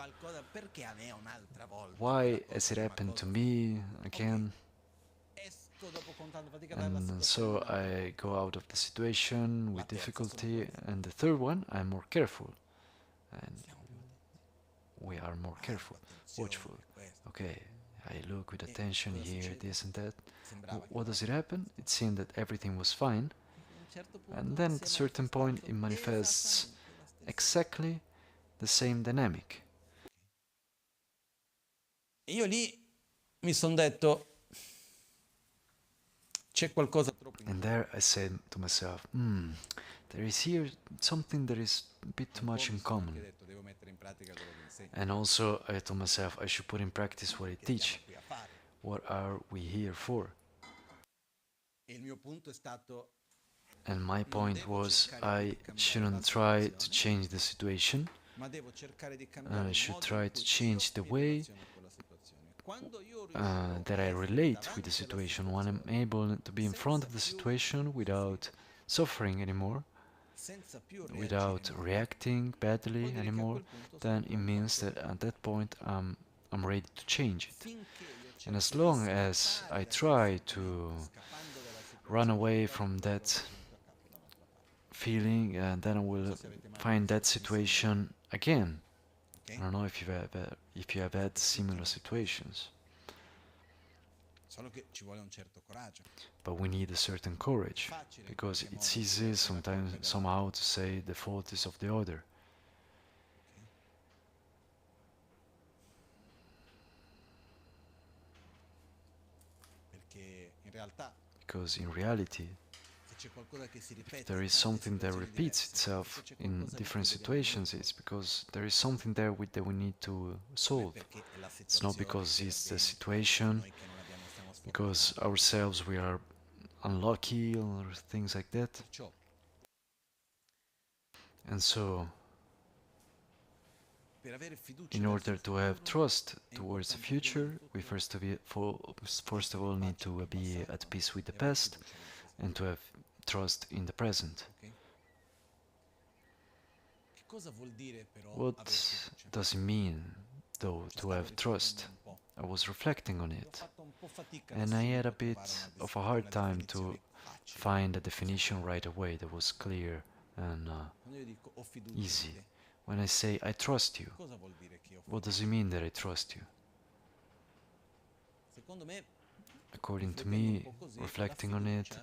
Why has it happened to me again? And so I go out of the situation with difficulty, and the third one, I'm more careful. And we are more careful, watchful. Okay, I look with attention here, this and that. What does it happen? It seemed that everything was fine, and then at a certain point it manifests exactly the same dynamic. Io lì mi sono detto, c'è qualcosa troppo. And there I said to myself, there is here something that is a bit too much in common. And also I told myself I should put in practice what I teach. What are we here for? And my point was I shouldn't try to change the situation, I should try to change the way that I relate with the situation. When I'm able to be in front of the situation without suffering anymore, without reacting badly anymore, then it means that at that point I'm ready to change it. And as long as I try to run away from that feeling, then I will find that situation again. I don't know if you have had similar situations. But we need a certain courage, because it's easy sometimes somehow to say the fault is of the other. Because in reality, if there is something that repeats itself in different situations, it's because there is something there that we need to solve. It's not because it's the situation, because ourselves we are unlucky or things like that. And so, in order to have trust towards the future, we first of all need to be at peace with the past and to have trust in the present. What does it mean, though, to have trust? I was reflecting on it, and I had a bit of a hard time to find a definition right away that was clear and easy. When I say I trust you, what does it mean that I trust you? According to me, reflecting on it,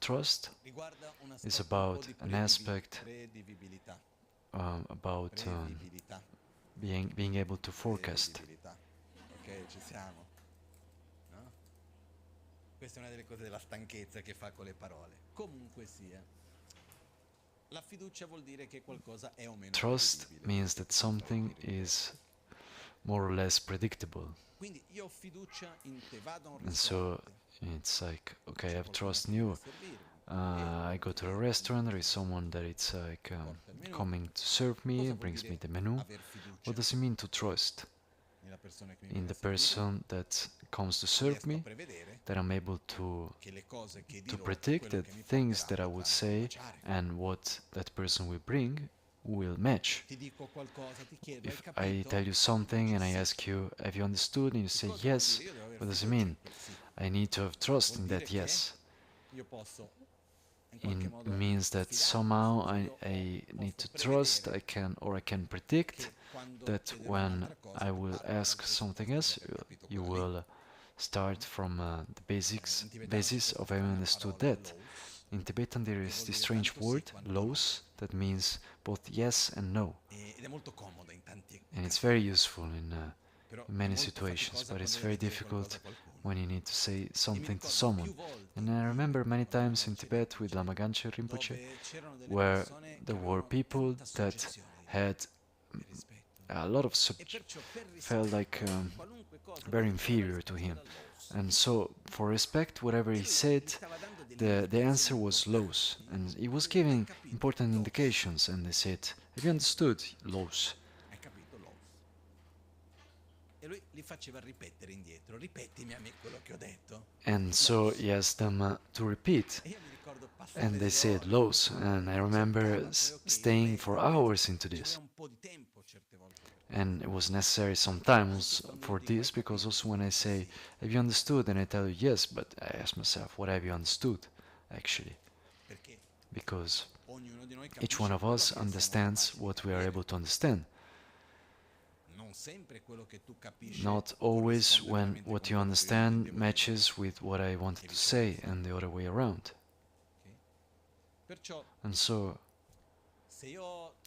trust is about an aspect about being able to forecast. Questa è una delle cose della stanchezza che fa con le parole. Comunque sia, la fiducia vuol dire che qualcosa è o meno Trust means that something is more or less predictable. Quindi io ho fiducia in te, vado a un And so it's like, okay, I have trust in you. I go to a restaurant, there is someone that it's like coming to serve me, brings me the menu. What does it mean to trust in the person that comes to serve me? That I'm able to predict that things that I would say and what that person will bring will match. If I tell you something and I ask you, have you understood? And you say yes, what does it mean? I need to have trust in that yes. It means that somehow I need to trust, I can predict that when I will ask something else, you will start from the basis of having understood that. In Tibetan there is this strange word, los, that means both yes and no. And it's very useful in many situations, but it's very difficult when you need to say something to someone. And I remember many times in Tibet with Lama Gangchen Rinpoche, where there were people that had a lot of felt like very inferior to him. And so, for respect, whatever he said, the answer was los. And he was giving important indications, and they said, have you understood los? And so he asked them to repeat, and they said los, and I remember staying for hours into this. And it was necessary sometimes for this, because also when I say, have you understood? And I tell you yes, but I ask myself, what have you understood, actually? Because each one of us understands what we are able to understand. Not always when what you understand matches with what I wanted to say, and the other way around. And so,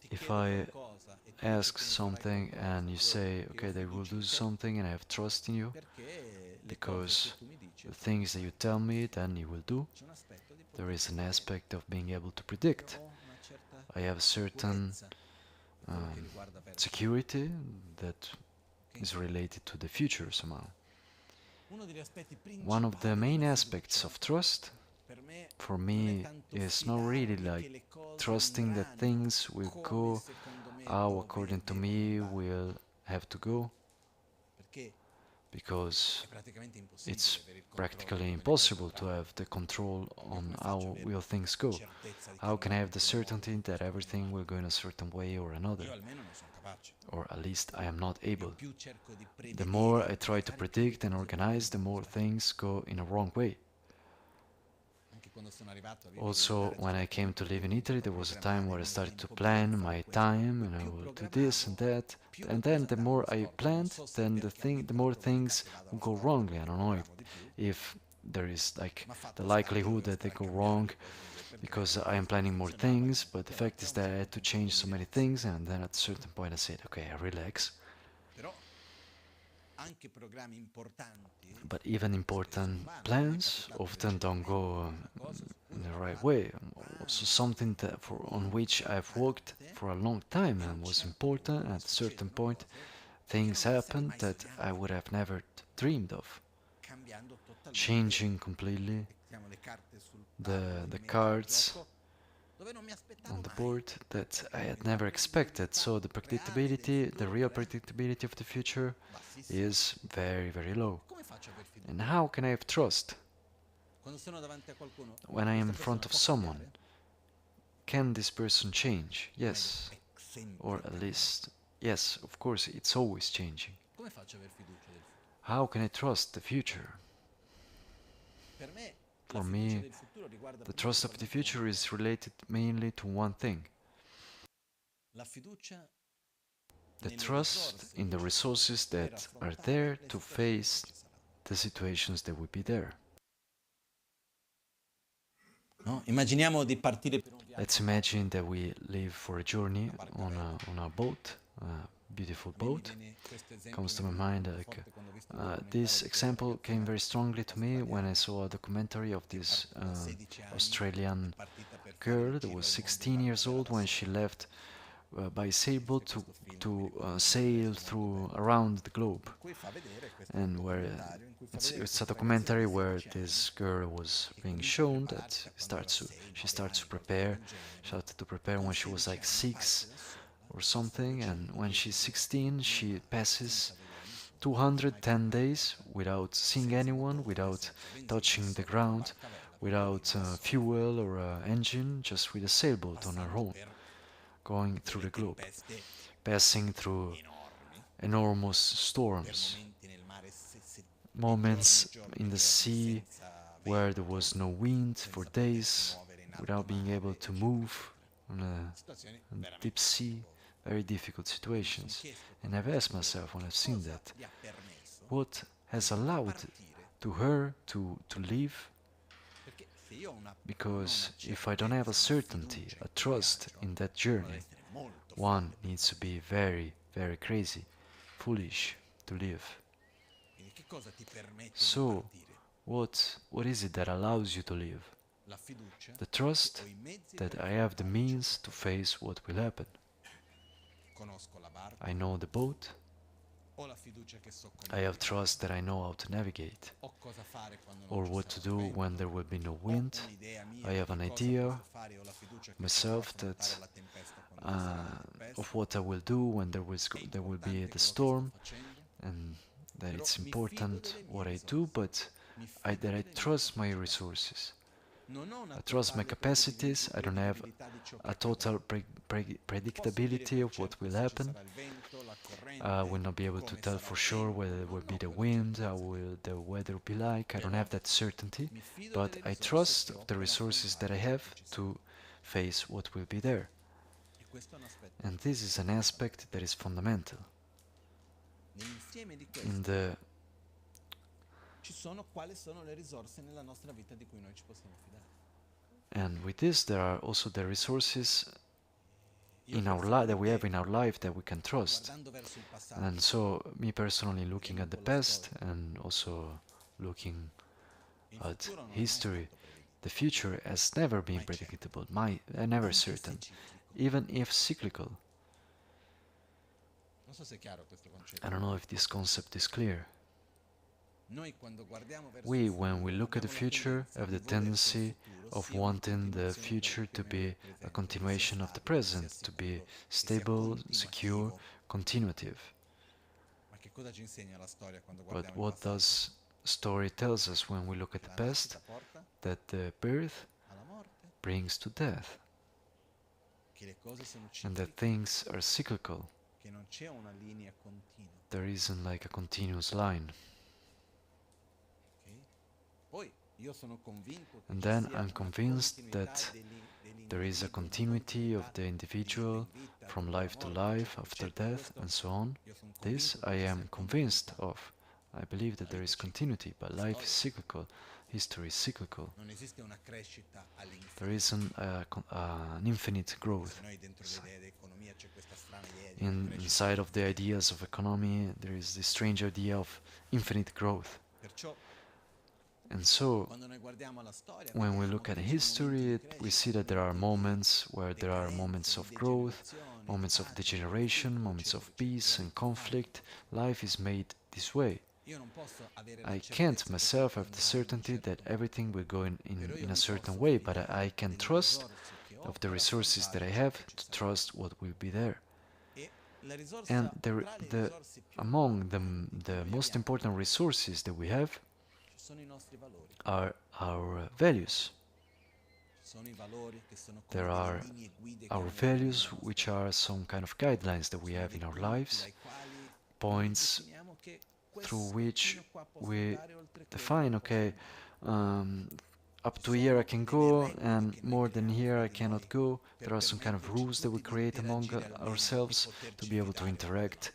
if I ask something and you say, okay, they will do something and I have trust in you, because the things that you tell me, then you will do, there is an aspect of being able to predict. I have certain security that is related to the future somehow. One of the main aspects of trust for me is not really like trusting that things will go how according to me will have to go, because it's practically impossible to have the control on how will things go. How can I have the certainty that everything will go in a certain way or another? Or at least I am not able. The more I try to predict and organize, the more things go in a wrong way. Also, when I came to live in Italy, there was a time where I started to plan my time, and I will do this and that. And then the more I planned, then the more things will go wrongly. I don't know if there is like the likelihood that they go wrong because I am planning more things, but the fact is that I had to change so many things, and then at a certain point I said, okay, I relax. But even important plans often don't go in the right way. Also, something that on which I've worked for a long time and was important, at a certain point, things happened that I would have never dreamed of, changing completely the cards on the board that I had never expected. So the predictability, the real predictability of the future is very, very low. And how can I have trust? When I am in front of someone, can this person change? Yes. Or at least, yes, of course, it's always changing. How can I trust the future? For me, the trust of the future is related mainly to one thing: the trust in the resources that are there to face the situations that will be there. No? Immaginiamo di partire per un viaggio. Let's imagine that we leave for a journey on a boat, a beautiful boat. Comes to my mind like this example came very strongly to me when I saw a documentary of this Australian girl that was 16 years old when she left by sailboat to sail through around the globe, and where it's a documentary where this girl was being shown that she starts to prepare. She started to prepare when she was like 6 or something, and when she's 16 she passes 210 days without seeing anyone, without touching the ground, without fuel or engine, just with a sailboat on her own, going through the globe, passing through enormous storms, moments in the sea where there was no wind for days, without being able to move on a deep sea, very difficult situations. And I've asked myself when I've seen that, what has allowed to her to live? Because if I don't have a certainty, a trust in that journey, one needs to be very, very crazy, foolish to live. So, what is it that allows you to live? The trust that I have the means to face what will happen. I know the boat. I have trust that I know how to navigate, or what to do when there will be no wind. I have an idea myself that of what I will do when there will be the storm, and that it's important what I do, but that I trust my resources. I trust my capacities. I don't have a total predictability of what will happen. I will not be able to tell for sure whether it will be the wind, how will the weather be like. I don't have that certainty, but I trust the resources that I have to face what will be there. And this is an aspect that is fundamental. In the And with this, there are also the resources in our life that we have in our life that we can trust. And so, me personally, looking at the past and also looking at history, the future has never been predictable, never certain. even if cyclical. I don't know if this concept is clear. We, when we look at the future, have the tendency of wanting the future to be a continuation of the present, to be stable, secure, continuative. But what does story tells us when we look at the past? That the birth brings to death, and that things are cyclical. There isn't like a continuous line. And then I'm convinced that there is a continuity of the individual from life to life, after death, and so on. This I am convinced of. I believe that there is continuity, but life is cyclical, history is cyclical. There isn't an infinite growth. Inside of the ideas of economy, there is this strange idea of infinite growth. And so, when we look at history, we see that there are moments where there are moments of growth, moments of degeneration, moments of peace and conflict. Life is made this way. I can't myself have the certainty that everything will go in a certain way, but I can trust of the resources that I have to trust what will be there. And among the most important resources that we have are our values. There are our values, which are some kind of guidelines that we have in our lives, points through which we define, okay, up to here I can go, and more than here I cannot go. There are some kind of rules that we create among ourselves to be able to interact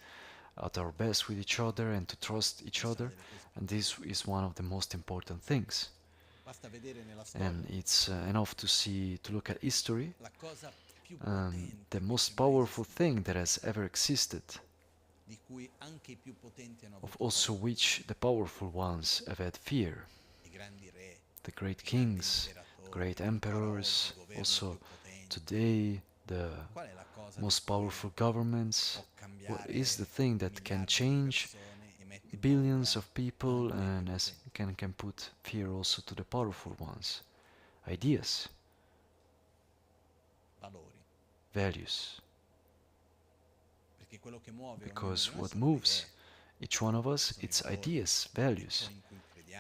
at our best with each other and to trust each other, and this is one of the most important things. And it's enough to look at history, the most powerful thing that has ever existed, of also which the powerful ones have had fear. The great kings, great emperors, also today the most powerful governments. What is the thing that can change billions of people and can put fear also to the powerful ones? Ideas, values. Because what moves each one of us, it's ideas, values,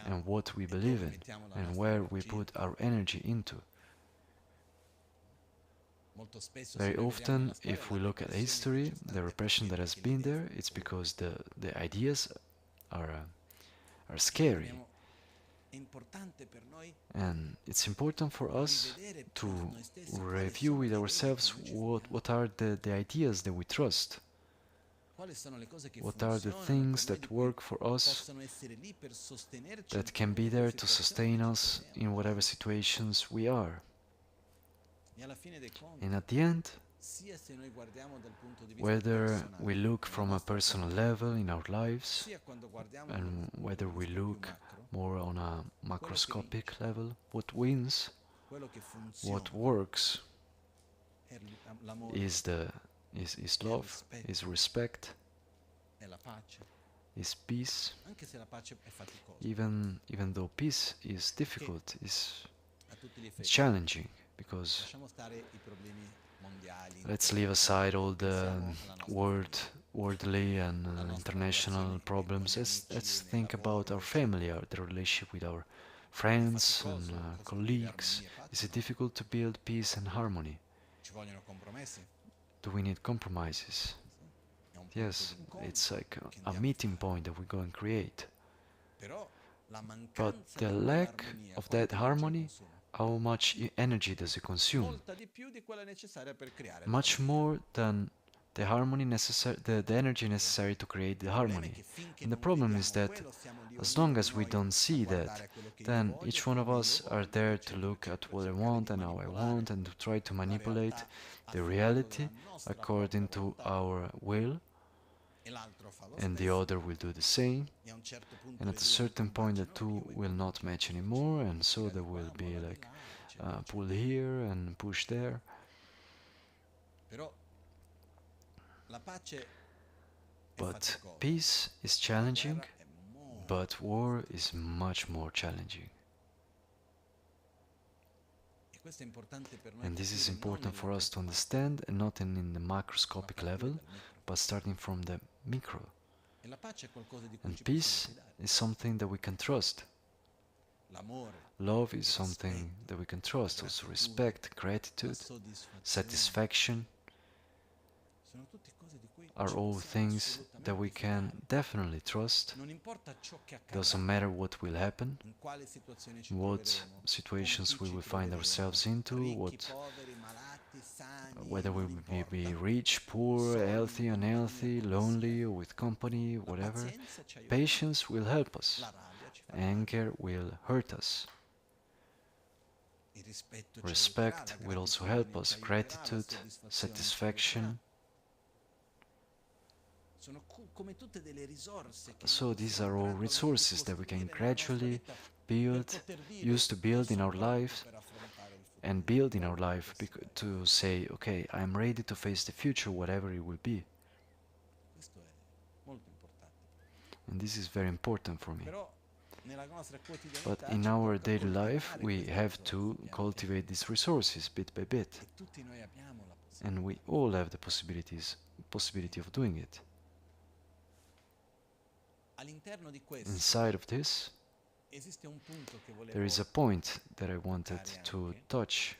and what we believe in, and where we put our energy into. Very often, if we look at history, the repression that has been there, it's because the ideas are scary. And it's important for us to review with ourselves what are the ideas that we trust. What are the things that work for us, that can be there to sustain us in whatever situations we are. And at the end, whether we look from a personal level in our lives, and whether we look more on a macroscopic level, what wins, what works, is love, is respect, is peace. Even though peace is difficult, is challenging, because let's leave aside all the worldly and international problems. Let's think about our family, the relationship with our friends and colleagues. Is it difficult to build peace and harmony? Do we need compromises? Yes, it's like a meeting point that we go and create. But the lack of that harmony, how much energy does it consume? Much more than the harmony the energy necessary to create the harmony. And the problem is that as long as we don't see that, then each one of us are there to look at what I want and how I want, and to try to manipulate the reality according to our will, and the other will do the same, and at a certain point the two will not match anymore, and so there will be like pull here and push there. But peace is challenging, but war is much more challenging. And this is important for us to understand, and not in the macroscopic level, but starting from the micro. And peace is something that we can trust. Love is something that we can trust, also respect, gratitude, satisfaction are all things that we can definitely trust. Doesn't matter what will happen, what situations we will find ourselves into, whether we will be rich, poor, healthy, unhealthy, lonely, or with company, whatever. Patience will help us. Anger will hurt us. Respect will also help us. Gratitude, satisfaction. So these are all resources that we can gradually build, use to build in our lives, and build in our life to say, okay, I'm ready to face the future, whatever it will be. And this is very important for me. But in our daily life, we have to cultivate these resources bit by bit. And we all have the possibility of doing it. Inside of this, there is a point that I wanted to touch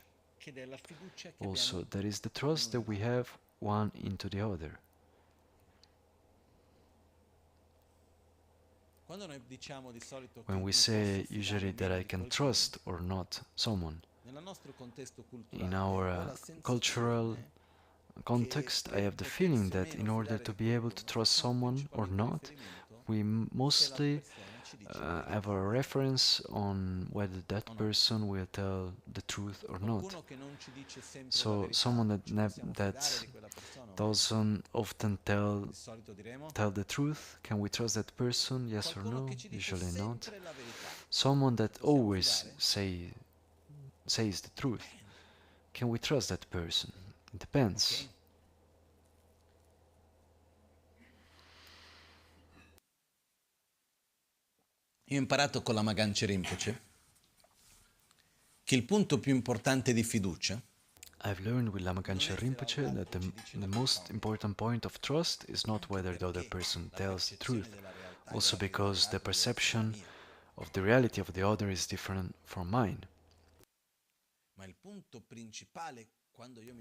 also, that is the trust that we have one into the other. When we say usually that I can trust or not someone, in our cultural context, I have the feeling that in order to be able to trust someone or not, we mostly have a reference on whether that person will tell the truth or not. So someone that doesn't often tell the truth, can we trust that person? Yes or no? Usually not. Someone that always says the truth, can we trust that person? It depends. Io ho imparato con Lama Gangchen Rinpoche che il punto più importante di fiducia I've learned with Lama Gangchen Rinpoche that the most important point of trust is not whether the other person tells the truth, also because the perception of the reality of the other is different from mine.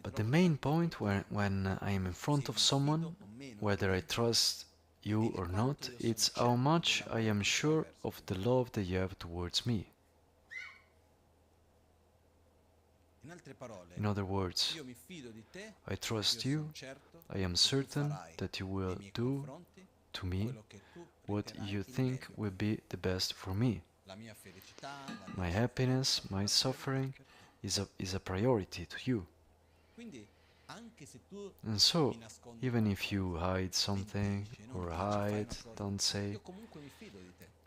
But the main point when I am in front of someone, whether I trust you or not, it's how much I am sure of the love that you have towards me. In other words, I trust you, I am certain that you will do to me what you think will be the best for me. My happiness, my suffering is a priority to you. And so, even if you hide something or don't say,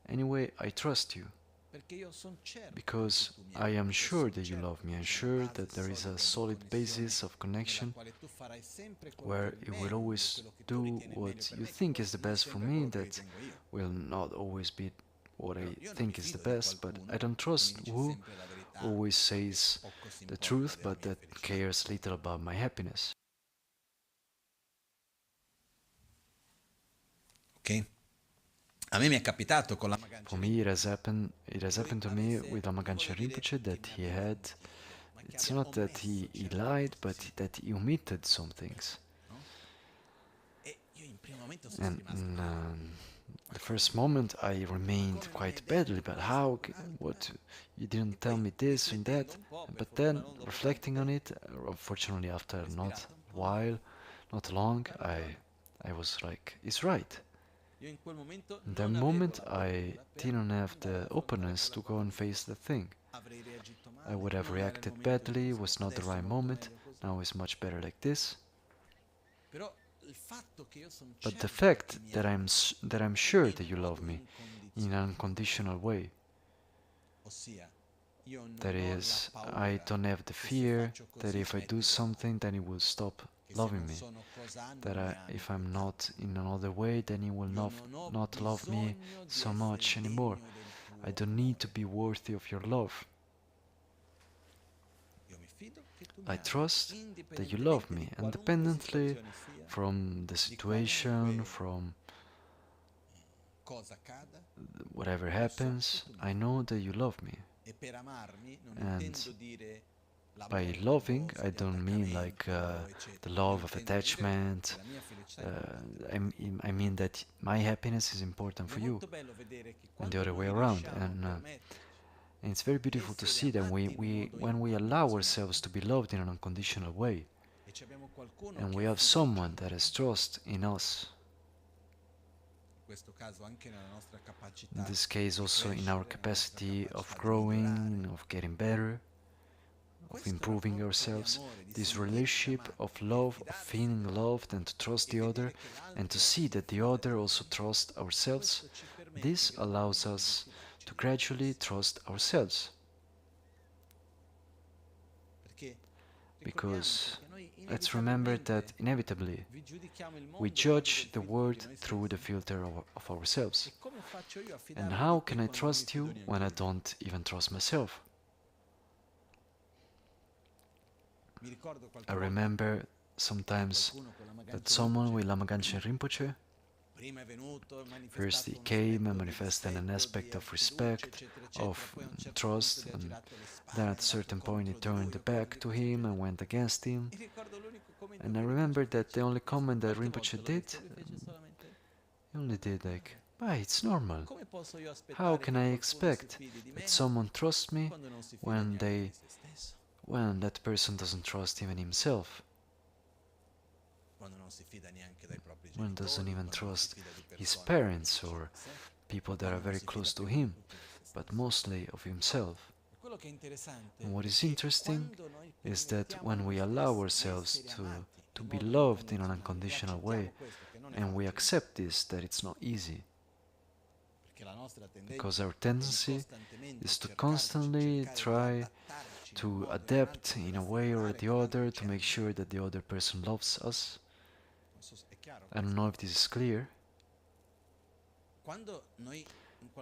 anyway, I trust you. Because I am sure that you love me. I'm sure that there is a solid basis of connection where you will always do what you think is the best for me. That will not always be what I think is the best, but I don't trust who always says the truth but that cares little about my happiness. Ok? A me mi è capitato con la For me, it has happened to me with Lama Gangchen Rinpoche that he had, it's not that he lied, but that he omitted some things. And in the first moment I remained quite badly, but how, what, you didn't tell me this and that, but then reflecting on it, unfortunately after not a while, not long, I was like, it's right. In that moment I didn't have the openness to go and face the thing. I would have reacted badly, it was not the right moment, now it's much better like this. But the fact that I'm sure that you love me in an unconditional way, that is, I don't have the fear that if I do something then it will stop loving me. That if I'm not in another way, then He will not love me so much anymore. I don't need to be worthy of your love. I trust that you love me, independently from the situation, from whatever happens. I know that you love me. And by loving, I don't mean like the love of attachment. I mean that my happiness is important for you, and the other way around. And it's very beautiful to see that when we allow ourselves to be loved in an unconditional way, and we have someone that has trust in us, in this case also in our capacity of growing, of getting better, of improving ourselves, this relationship of love, of feeling loved and to trust the other, and to see that the other also trusts ourselves, this allows us to gradually trust ourselves. Because let's remember that inevitably we judge the world through the filter of ourselves. And how can I trust you when I don't even trust myself? I remember sometimes that someone with Lama Gangchen Rinpoche, first he came and manifested an aspect of respect, of trust, and then at a certain point he turned back to him and went against him. And I remember that the only comment that Rinpoche did, he only did like, "Why, it's normal. How can I expect that someone trusts me when that person doesn't trust even himself? When doesn't even trust his parents or people that are very close to him, but mostly of himself." And what is interesting is that when we allow ourselves to be loved in an unconditional way, and we accept this, that it's not easy, because our tendency is to constantly try to adapt in a way or the other to make sure that the other person loves us. I don't know if this is clear.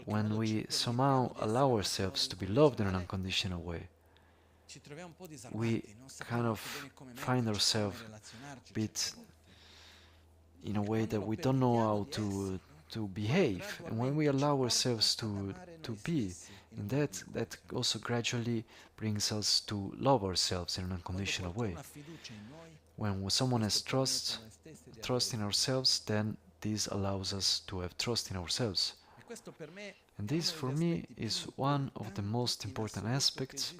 When we somehow allow ourselves to be loved in an unconditional way, we kind of find ourselves a bit in a way that we don't know how to behave. And when we allow ourselves to be in that also gradually brings us to love ourselves in an unconditional way. When someone has trust in ourselves, then this allows us to have trust in ourselves. And this, for me, is one of the most important aspects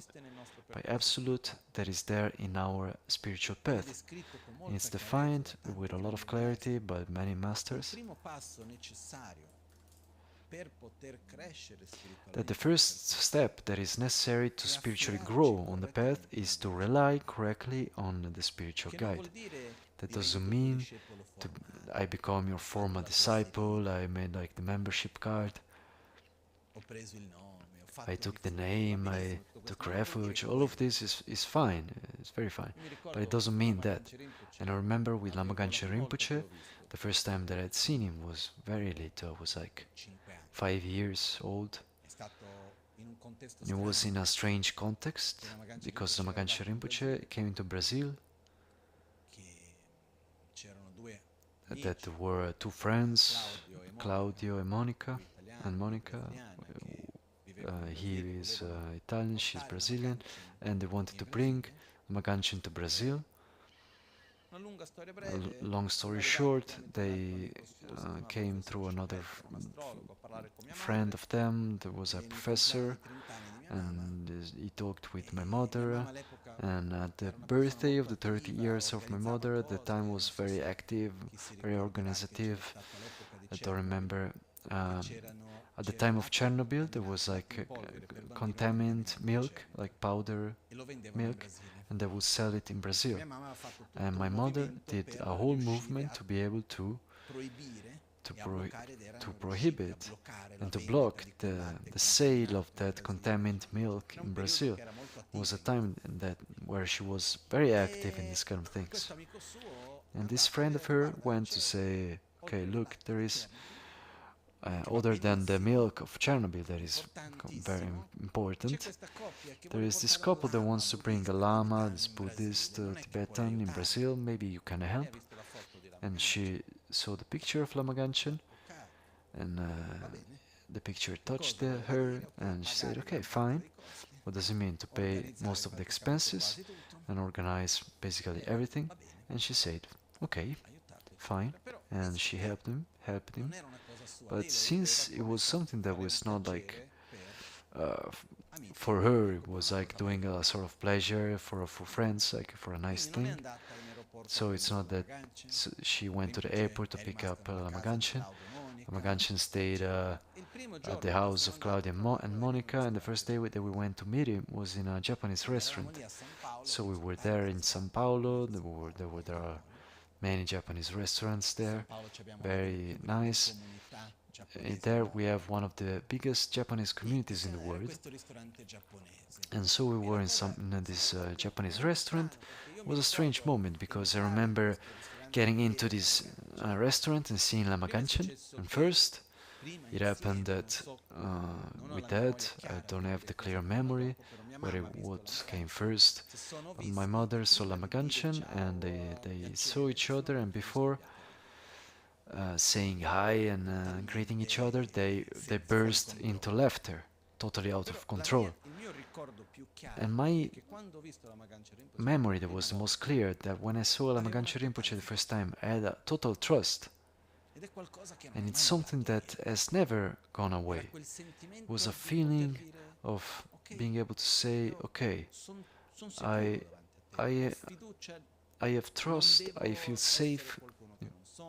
by absolute that is there in our spiritual path. And it's defined with a lot of clarity by many masters that the first step that is necessary to spiritually grow on the path is to rely correctly on the spiritual guide. That doesn't mean I become your former disciple, I made like the membership card, I took the name, I took refuge. All of this is fine, it's very fine, but it doesn't mean that. And I remember with Lama Gangchen Rinpoche, the first time that I'd seen him was very little, I was like 5 years old. And it was in a strange context, because Lama Gangchen Rinpoche came into Brazil, that there were two friends, Claudio and Monica, he is Italian, she's Brazilian, and they wanted to bring Lama Gangchen to Brazil. Long story short, they came through another friend of them. There was a professor, and he talked with my mother. And at the birthday of the 30 years of my mother, the time was very active, very organizative. I don't remember. At the time of Chernobyl, there was like contaminated milk, like powder milk, and they would sell it in Brazil. And my mother did a whole movement to be able to to prohibit and to block the sale of that contaminated milk in Brazil. It was a time that where she was very active in these kind of things. And this friend of her went to say, okay, look, there is other than the milk of Chernobyl that is very important, there is this couple that wants to bring a Lama, this Buddhist Tibetan in Brazil, maybe you can help. And she saw the picture of Lama Gangchen, and the picture touched her, and she said, okay, fine. What does it mean? To pay most of the expenses and organize basically everything? And she said, okay, fine. And she helped him. But since it was something that was not like for her, it was like doing a sort of pleasure for friends, like for a nice thing. So it's not that she went to the airport to pick up Lama Gangchen. Lama Gangchen stayed at the house of Claudia and Monica, and the first day that we went to meet him was in a Japanese restaurant. So we were there in São Paulo. There are many Japanese restaurants there, very nice. There we have one of the biggest Japanese communities in the world. And so we were in this Japanese restaurant. It was a strange moment because I remember getting into this restaurant and seeing Lama Gangchen. And first, it happened that with that, I don't have the clear memory what came first. My mother saw Lama Gangchen and they saw each other, and before saying hi and greeting each other, they burst into laughter, totally out of control. And my memory that was the most clear, that when I saw Lama Gangchen Rinpoche the first time, I had a total trust. And it's something that has never gone away. It was a feeling of being able to say, okay, I have trust, I feel safe,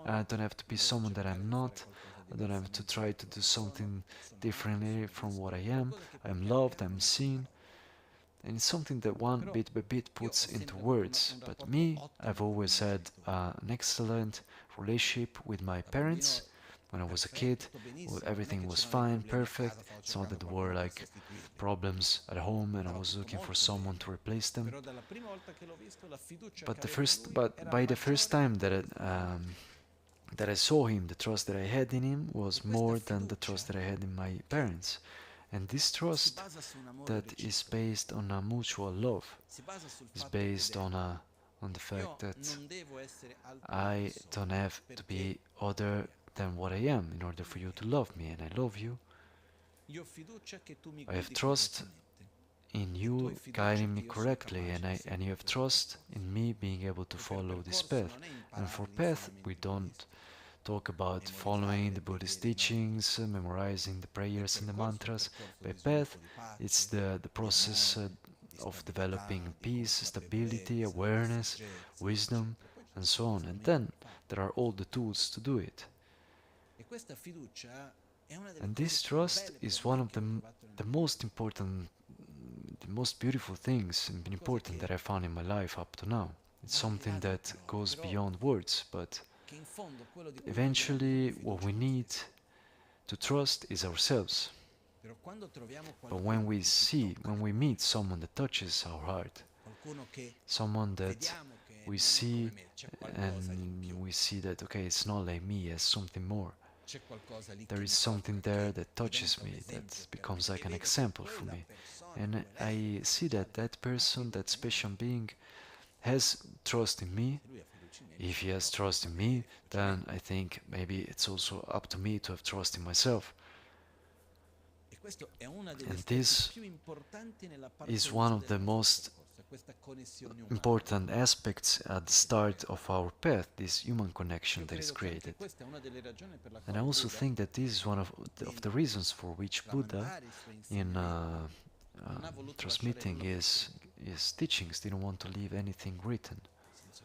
I don't have to be someone that I'm not, I don't have to try to do something differently from what I am. I'm loved, I'm seen. And it's something that one bit by bit puts into words. But me, I've always had an excellent relationship with my parents. When I was a kid, everything was fine, perfect. It's not that there were like problems at home and I was looking for someone to replace them. But by the first time that I saw him, the trust that I had in him was more than the trust that I had in my parents. And this trust that is based on a mutual love, is based on the fact that I don't have to be other than what I am in order for you to love me, and I love you. I have trust in you guiding me correctly, and you have trust in me being able to follow this path. And for path, we don't talk about following the Buddhist teachings, memorizing the prayers and the mantras. By path, it's the process of developing peace, stability, awareness, wisdom, and so on. And then there are all the tools to do it. And this trust is one of the most important, the most beautiful things and important that I found in my life up to now. It's something that goes beyond words, but eventually what we need to trust is ourselves. But when we meet someone that touches our heart, someone that we see and we see that, okay, it's not like me, it's something more. There is something there that touches me, that becomes like an example for me. And I see that that person, that special being, has trust in me. If he has trust in me, then I think maybe it's also up to me to have trust in myself. And this is one of the most important aspects at the start of our path, this human connection that is created. And I also think that this is one of the reasons for which Buddha, in transmitting his teachings, didn't want to leave anything written.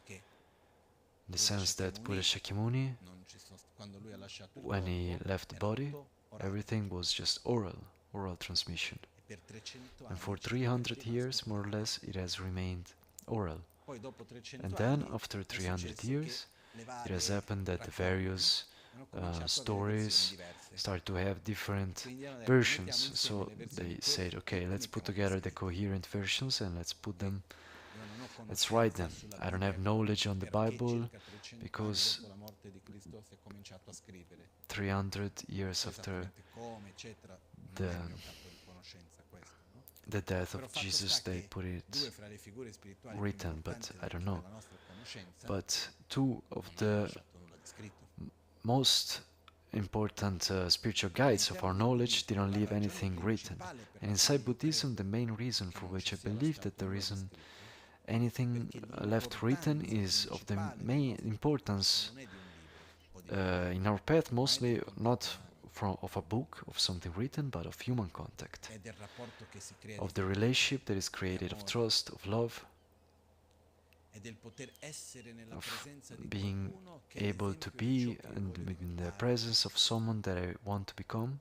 In the sense that Buddha Shakyamuni, when he left the body, everything was just oral transmission. And for 300 years, more or less, it has remained oral. And then, after 300 years, it has happened that the various stories start to have different versions. So they said, okay, let's put together the coherent versions and let's write them. I don't have knowledge on the Bible because 300 years after the the death of Jesus, they put it written, but I don't know. But two of the most important spiritual guides of our knowledge didn't leave anything written. And inside Buddhism, the main reason for which I believe that there isn't anything left written is of the main importance in our path, mostly not of a book, of something written, but of human contact, of the relationship that is created of trust, of love, of being able to be in the presence of someone that I want to become,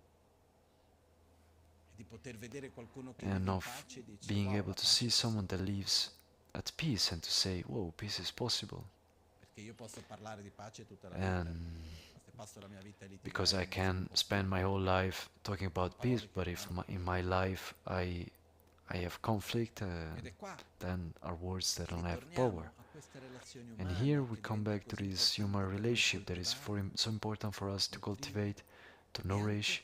and of being able to see someone that lives at peace and to say, whoa, peace is possible. And because I can spend my whole life talking about peace, but if in my life I have conflict, then are words that don't have power. And here we come back to this human relationship that is so important for us to cultivate, to nourish,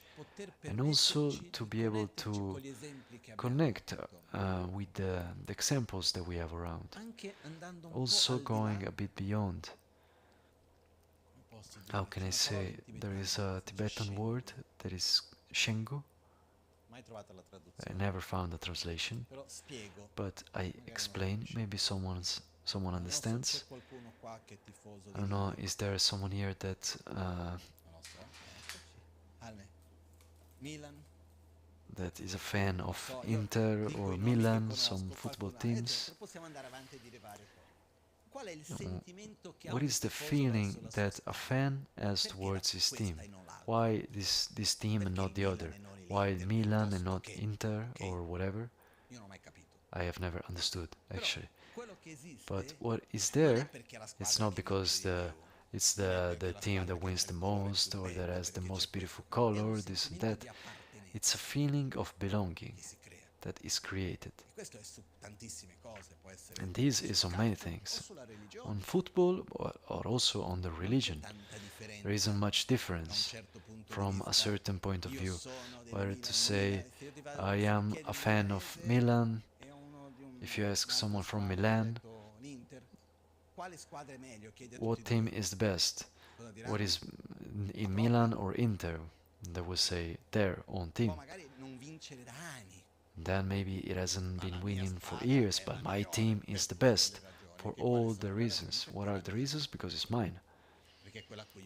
and also to be able to connect with the examples that we have around. Also going a bit beyond. How can I say? There is a Tibetan word that is Shengu. I never found a translation, but I explain. Maybe someone understands. I don't know. Is there someone here that that is a fan of Inter or Milan, some football teams? What is the feeling that a fan has towards his team? Why this team and not the other? Why Milan and not Inter or whatever? I have never understood, actually. But what is there, it's not because it's the team that wins the most or that has the most beautiful color, this and that. It's a feeling of belonging that is created. And this is on many things. On football or also on the religion. There isn't much difference from a certain point of view. Whether to say, I am a fan of Milan, if you ask someone from Milan, what team is the best? What is in Milan or Inter? They will say their own team. Then maybe it hasn't been winning for years, but my team is the best for all the reasons. What are the reasons? Because it's mine.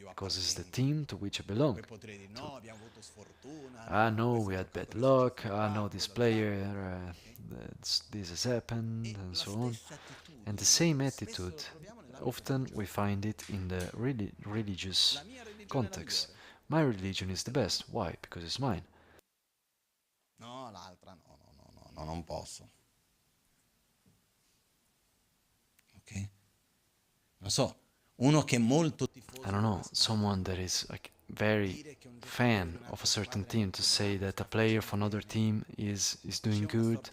Because it's the team to which I belong. I know we had bad luck, I know this player, this has happened, and so on. And the same attitude, often we find it in the religious context. My religion is the best. Why? Because it's mine. No, l'altra no, non posso. Ok? Non so, uno che è molto tifoso. I don't know, someone that is like very fan of a certain team to say that a player for another team is doing good.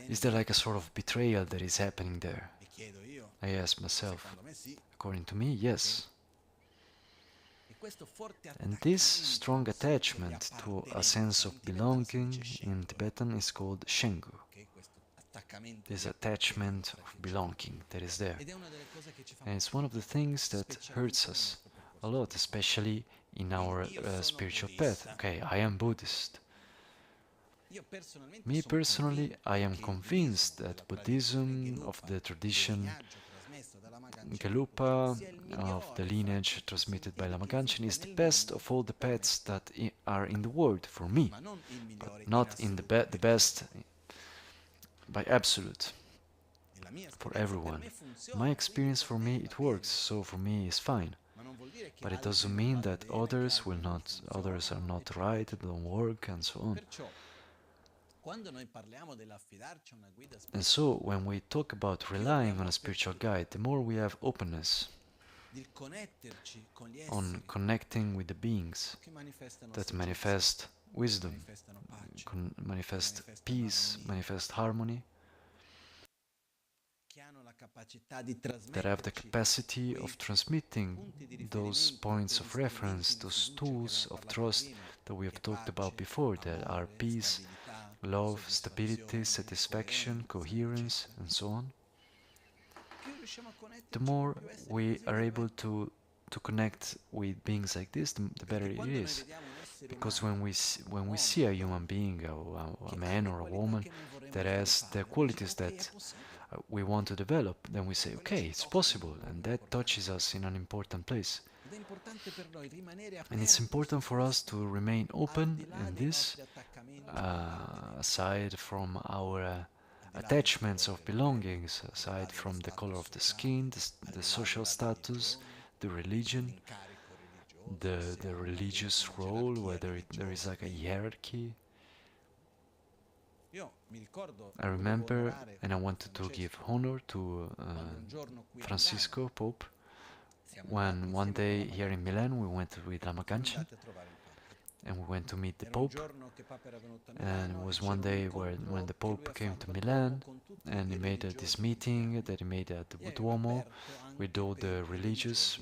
Is there like a sort of betrayal that is happening there? I ask myself. According to me, yes. And this strong attachment to a sense of belonging in Tibetan is called Shengu. This attachment of belonging that is there. And it's one of the things that hurts us a lot, especially in our spiritual path. Okay, I am Buddhist. Me personally, I am convinced that Buddhism of the tradition Gelupa, of the lineage transmitted by Lama Gangchen, is the best of all the paths that are in the world for me, but not in the best by absolute for everyone. My experience, for me it works, so for me it's fine. But it doesn't mean that others are not right, don't work, and so on. And so, when we talk about relying on a spiritual guide, the more we have openness, on connecting with the beings that manifest wisdom, manifest peace, manifest harmony, that have the capacity of transmitting those points of reference, those tools of trust that we have talked about before, that are peace, love, stability, satisfaction, coherence, and so on. The more we are able to connect with beings like this, the better it is. Because when we see a human being, a man or a woman, that has the qualities that we want to develop, then we say, okay, it's possible, and that touches us in an important place. And it's important for us to remain open in this, aside from our attachments of belongings, aside from the color of the skin, the social status, the religion, the religious role, whether there is like a hierarchy. I remember, and I wanted to give honor to Francisco, Pope, when one day here in Milan we went with Lama Gangchen and we went to meet the Pope. And it was one day when the Pope came to Milan and he made this meeting that he made at the Duomo with all the religious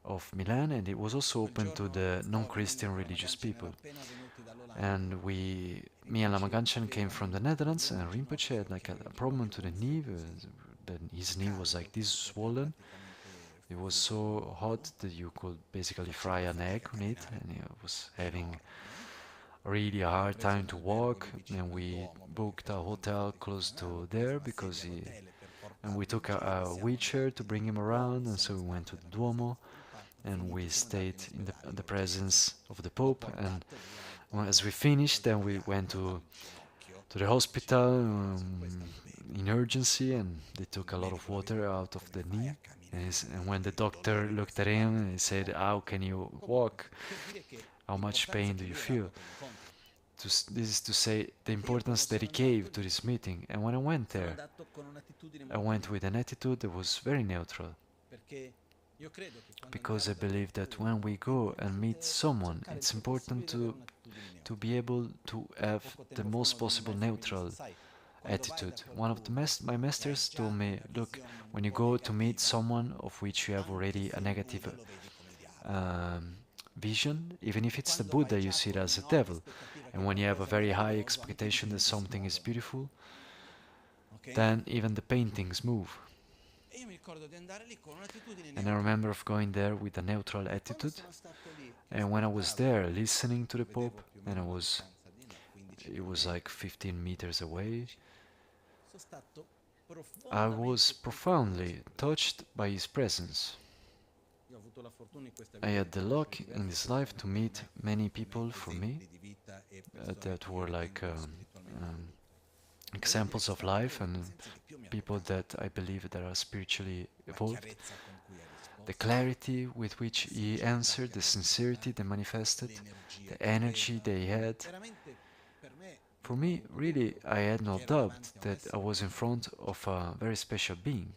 of Milan, and it was also open to the non-Christian religious people. And me and Lama Gangchen came from the Netherlands, and Rinpoche had like a problem to the knee. His knee was like this swollen. It was so hot that you could basically fry an egg on it, and he was having really a hard time to walk. And we booked a hotel close to there and we took a wheelchair to bring him around, and so we went to the Duomo and we stayed in the presence of the Pope. And as we finished, then we went to the hospital in urgency, and they took a lot of water out of the knee. And when the doctor looked at him, he said, "How can you walk? How much pain do you feel?" This is to say the importance that he gave to this meeting. And when I went there, I went with an attitude that was very neutral. Because I believe that when we go and meet someone, it's important to be able to have the most possible neutral attitude. One of my masters told me, look, when you go to meet someone of which you have already a negative vision, even if it's the Buddha, you see it as a devil. And when you have a very high expectation that something is beautiful, then even the paintings move. And I remember of going there with a neutral attitude. And when I was there listening to the Pope, and it was like 15 meters away, I was profoundly touched by his presence. I had the luck in this life to meet many people for me that were like examples of life and people that I believe that are spiritually evolved. The clarity with which he answered, the sincerity they manifested, the energy they had. For me, really, I had no doubt that I was in front of a very special being.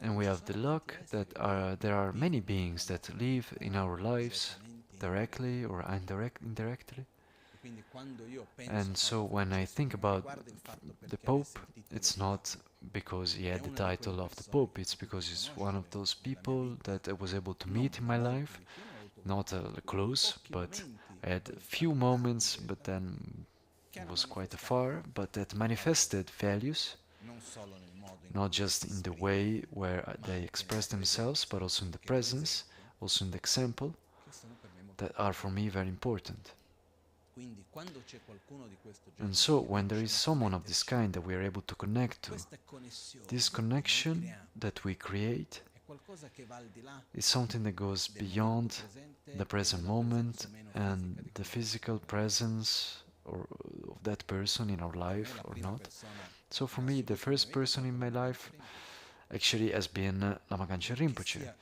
And we have the luck that there are many beings that live in our lives, directly or indirectly. And so when I think about the Pope, it's not because he had the title of the Pope, it's because he's one of those people that I was able to meet in my life, not close, but I had a few moments, but then it was quite afar, but that manifested values, not just in the way where they express themselves, but also in the presence, also in the example, that are for me very important. And so when there is someone of this kind that we are able to connect to, this connection that we create is something that goes beyond the present moment and the physical presence of that person in our life or not. So for me, the first person in my life actually has been Lama Gangchen Rinpoche.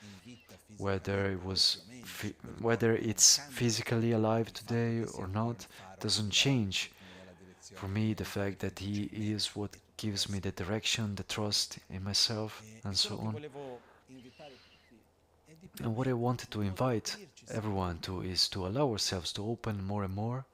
Whether it's physically alive today or not doesn't change for me the fact that he is what gives me the direction, the trust in myself, and so on. And what I wanted to invite everyone to is to allow ourselves to open more and more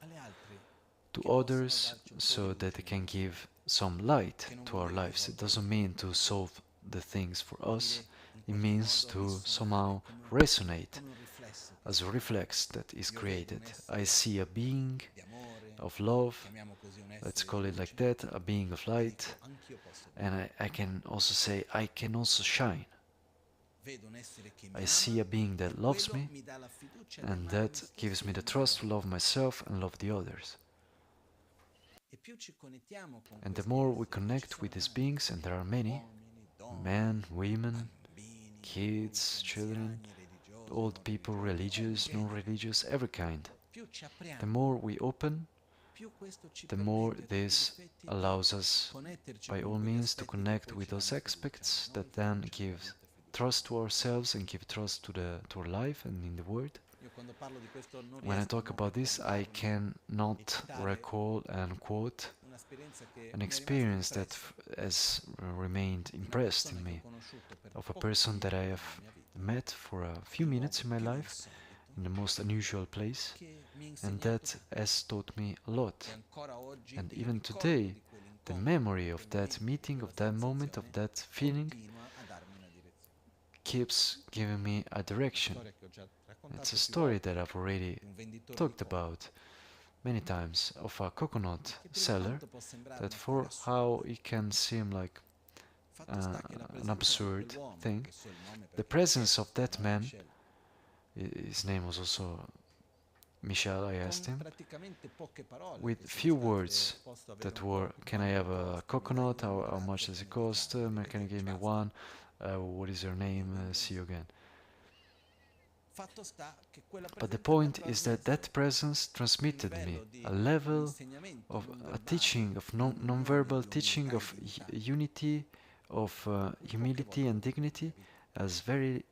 to others so that they can give some light to our lives. It doesn't mean to solve the things for us, it means to somehow resonate as a reflex that is created. I see a being of love, let's call it like that, a being of light, and I can also say I can also shine. I see a being that loves me, and that gives me the trust to love myself and love the others. And the more we connect with these beings, and there are many, men, women, kids, children, old people, religious, non-religious, every kind, the more we open, the more this allows us, by all means, to connect with those aspects that then give trust to ourselves and give trust to our life and in the world. When I talk about this, I cannot recall and quote an experience that has remained impressed in me, of a person that I have met for a few minutes in my life in the most unusual place, and that has taught me a lot. And even today, the memory of that meeting, of that moment, of that feeling keeps giving me a direction. It's a story that I've already talked about many times, of a coconut seller that, for how it can seem like an absurd thing, the presence of that man, his name was also Michel, I asked him, with few words that were, can I have a coconut, how much does it cost, can you give me one, what is your name, see you again. But the point is that that presence transmitted me a level of a teaching, of non-verbal teaching, of unity, of humility and dignity, as very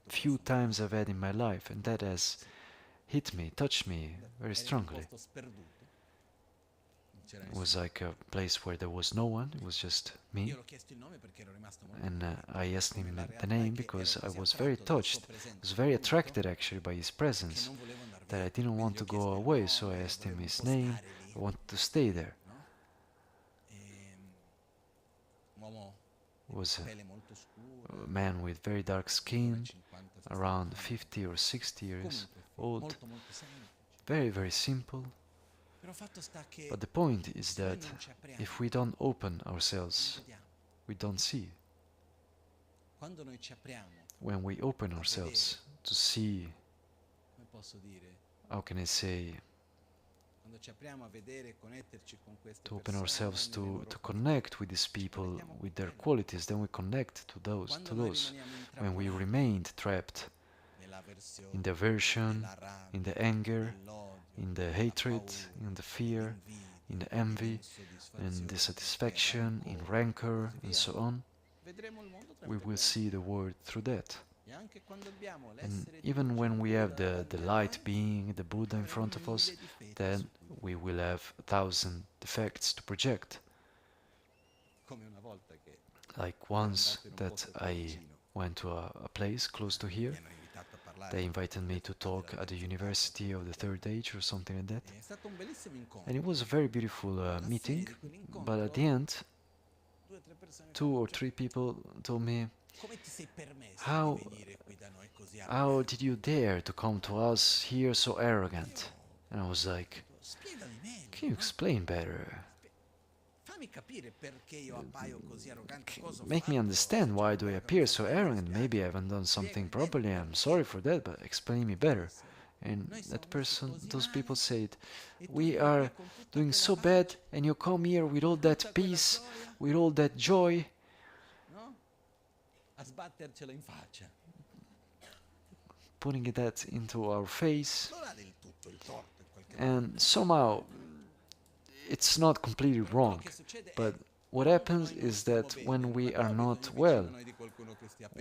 few times I've had in my life, and that has hit me, touched me very strongly. It was like a place where there was no one, it was just me. And I asked him the name because I was very touched, I was very attracted actually by his presence, that I didn't want to go away, so I asked him his name, I wanted to stay there. It was a man with very dark skin, around 50 or 60 years old, very, very simple. But the point is that if we don't open ourselves, we don't see. When we open ourselves to see, how can I say, to open ourselves to connect with these people, with their qualities, then we connect to those. When we remained trapped in the aversion, in the anger, in the hatred, in the fear, in the envy, in dissatisfaction, in rancor, and so on, we will see the world through that. And even when we have the light being, the Buddha in front of us, then we will have 1,000 defects to project. Like once that I went to a place close to here, they invited me to talk at the University of the Third Age or something like that. And it was a very beautiful meeting, but at the end, 2 or 3 people told me, how did you dare to come to us here so arrogant? And I was like, can you explain better? Make me understand, why do I appear so arrogant? Maybe I haven't done something properly, I'm sorry for that, but explain me better. And that person, those people said, we are doing so bad and you come here with all that peace, with all that joy, putting that into our face, and somehow it's not completely wrong, but what happens is that when we are not well,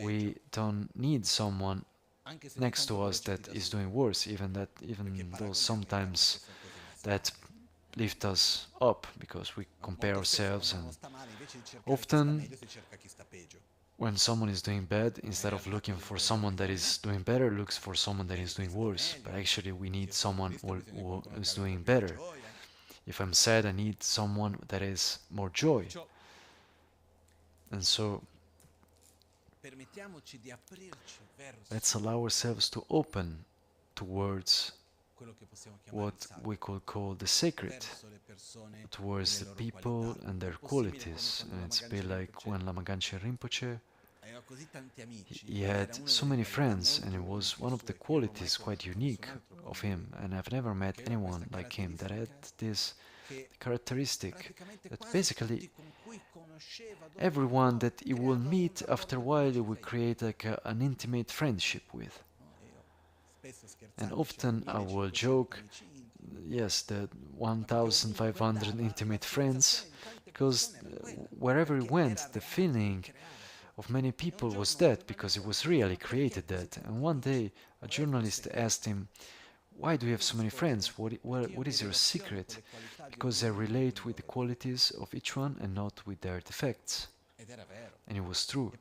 we don't need someone next to us that is doing worse, even though sometimes that lift us up, because we compare ourselves, and often when someone is doing bad, instead of looking for someone that is doing better, looks for someone that is doing worse. But actually we need someone who is doing better. If I'm sad, I need someone that is more joy. And so let's allow ourselves to open towards what we could call the sacred, towards the people and their qualities. And it's a bit like when Lama Gangchen Rinpoche, he had so many friends, and it was one of the qualities quite unique of him, and I've never met anyone like him that had this characteristic, that basically everyone that he will meet after a while he will create like an intimate friendship with. And often I will joke, yes, the 1,500 intimate friends, because wherever he went, the feeling of many people was that, because it was really created that. And one day a journalist asked him, why do you have so many friends? What is your secret? Because I relate with the qualities of each one and not with their defects. And it was true.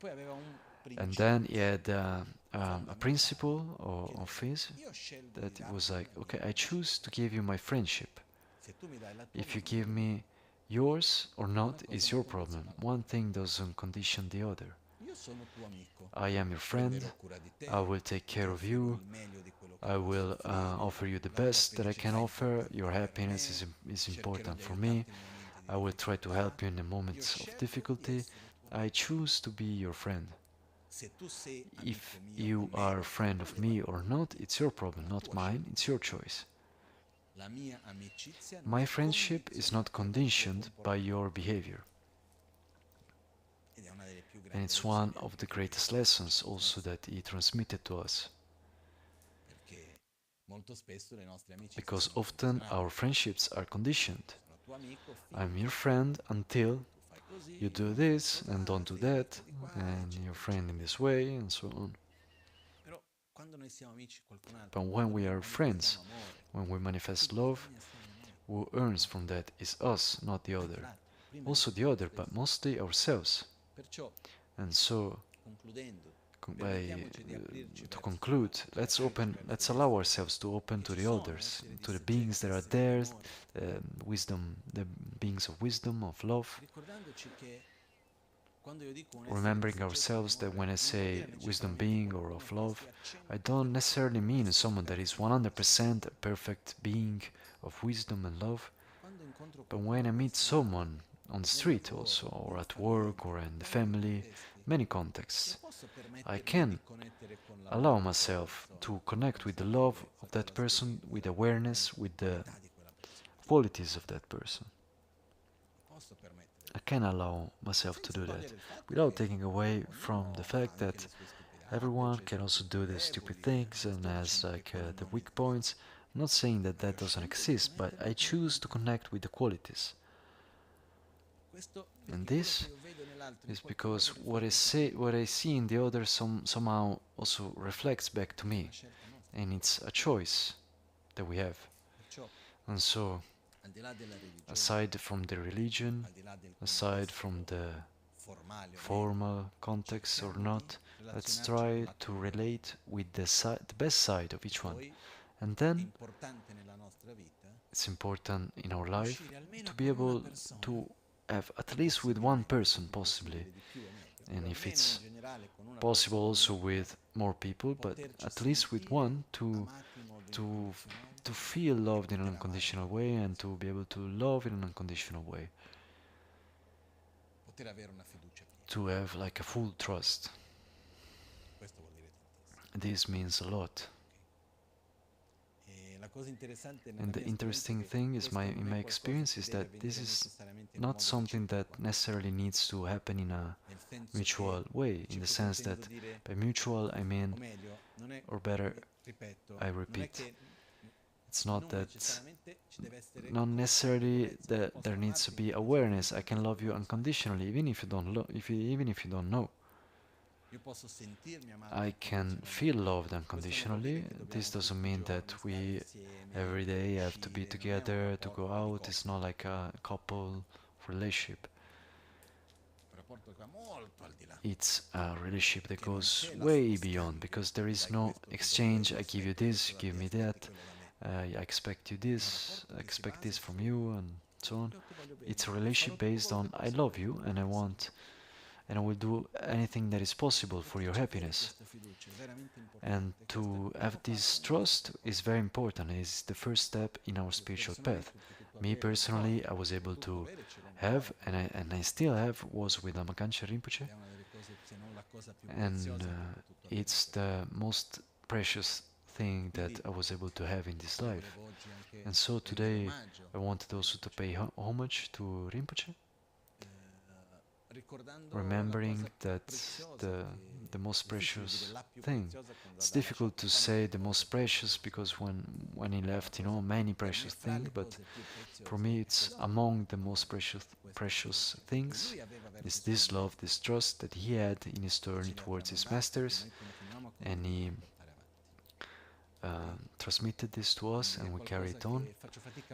And then he had a principle of his that it was like, okay, I choose to give you my friendship. If you give me yours or not is your problem. One thing doesn't condition the other. I am your friend. I will take care of you. I will offer you the best that I can offer. Your happiness is important for me. I will try to help you in the moments of difficulty. I choose to be your friend. If you are a friend of me or not, it's your problem, not mine. It's your choice. My friendship is not conditioned by your behavior. And it's one of the greatest lessons also that he transmitted to us. Because often our friendships are conditioned. I'm your friend until you do this and don't do that, and your friend in this way, and so on. But when we are friends, when we manifest love, who earns from that is us, not the other. Also the other, but mostly ourselves. And so, to conclude, let's allow ourselves to open to the others, to the beings that are there, wisdom, the beings of wisdom, of love. Remembering ourselves that when I say wisdom being or of love, I don't necessarily mean someone that is 100% a perfect being of wisdom and love, but when I meet someone on the street also, or at work, or in the family, many contexts, I can allow myself to connect with the love of that person, with awareness, with the qualities of that person. I can allow myself to do that without taking away from the fact that everyone can also do the stupid things and has like the weak points. I'm not saying that that doesn't exist, but I choose to connect with the qualities. And this is because what I see in the other somehow also reflects back to me, and it's a choice that we have. And so, aside from the religion, aside from the formal context or not, let's try to relate with the best side of each one. And then it's important in our life to be able to have at least with one person possibly, and if it's possible also with more people, but at least with one to to feel loved in an unconditional way and to be able to love in an unconditional way, to have like a full trust. This means a lot. And the interesting thing is, in my experience, is that this is not something that necessarily needs to happen in a mutual way, in the sense that by mutual I mean, or better, I repeat, it's not that, not necessarily that there needs to be awareness. I can love you unconditionally, even if you don't even if you don't know. I can feel loved unconditionally. This doesn't mean that we Every day I have to be together, to go out. It's not like a couple relationship. It's a relationship that goes way beyond, because there is no exchange. I give you this, you give me that. I expect you this, I expect this from you, and so on. It's a relationship based on I love you and I want, and I will do anything that is possible for your happiness. And to have this trust is very important. It's the first step in our spiritual path. Me personally, I was able to have, and I still have, was with Lama Rinpoche, and it's the most precious thing that I was able to have in this life. And so today I wanted also to pay homage to Rinpoche, remembering that the most precious thing. It's difficult to say the most precious, because when he left, many precious things, but for me it's among the most precious things is this love, this trust that he had in his journey towards his masters, and he transmitted this to us, and we carry it on.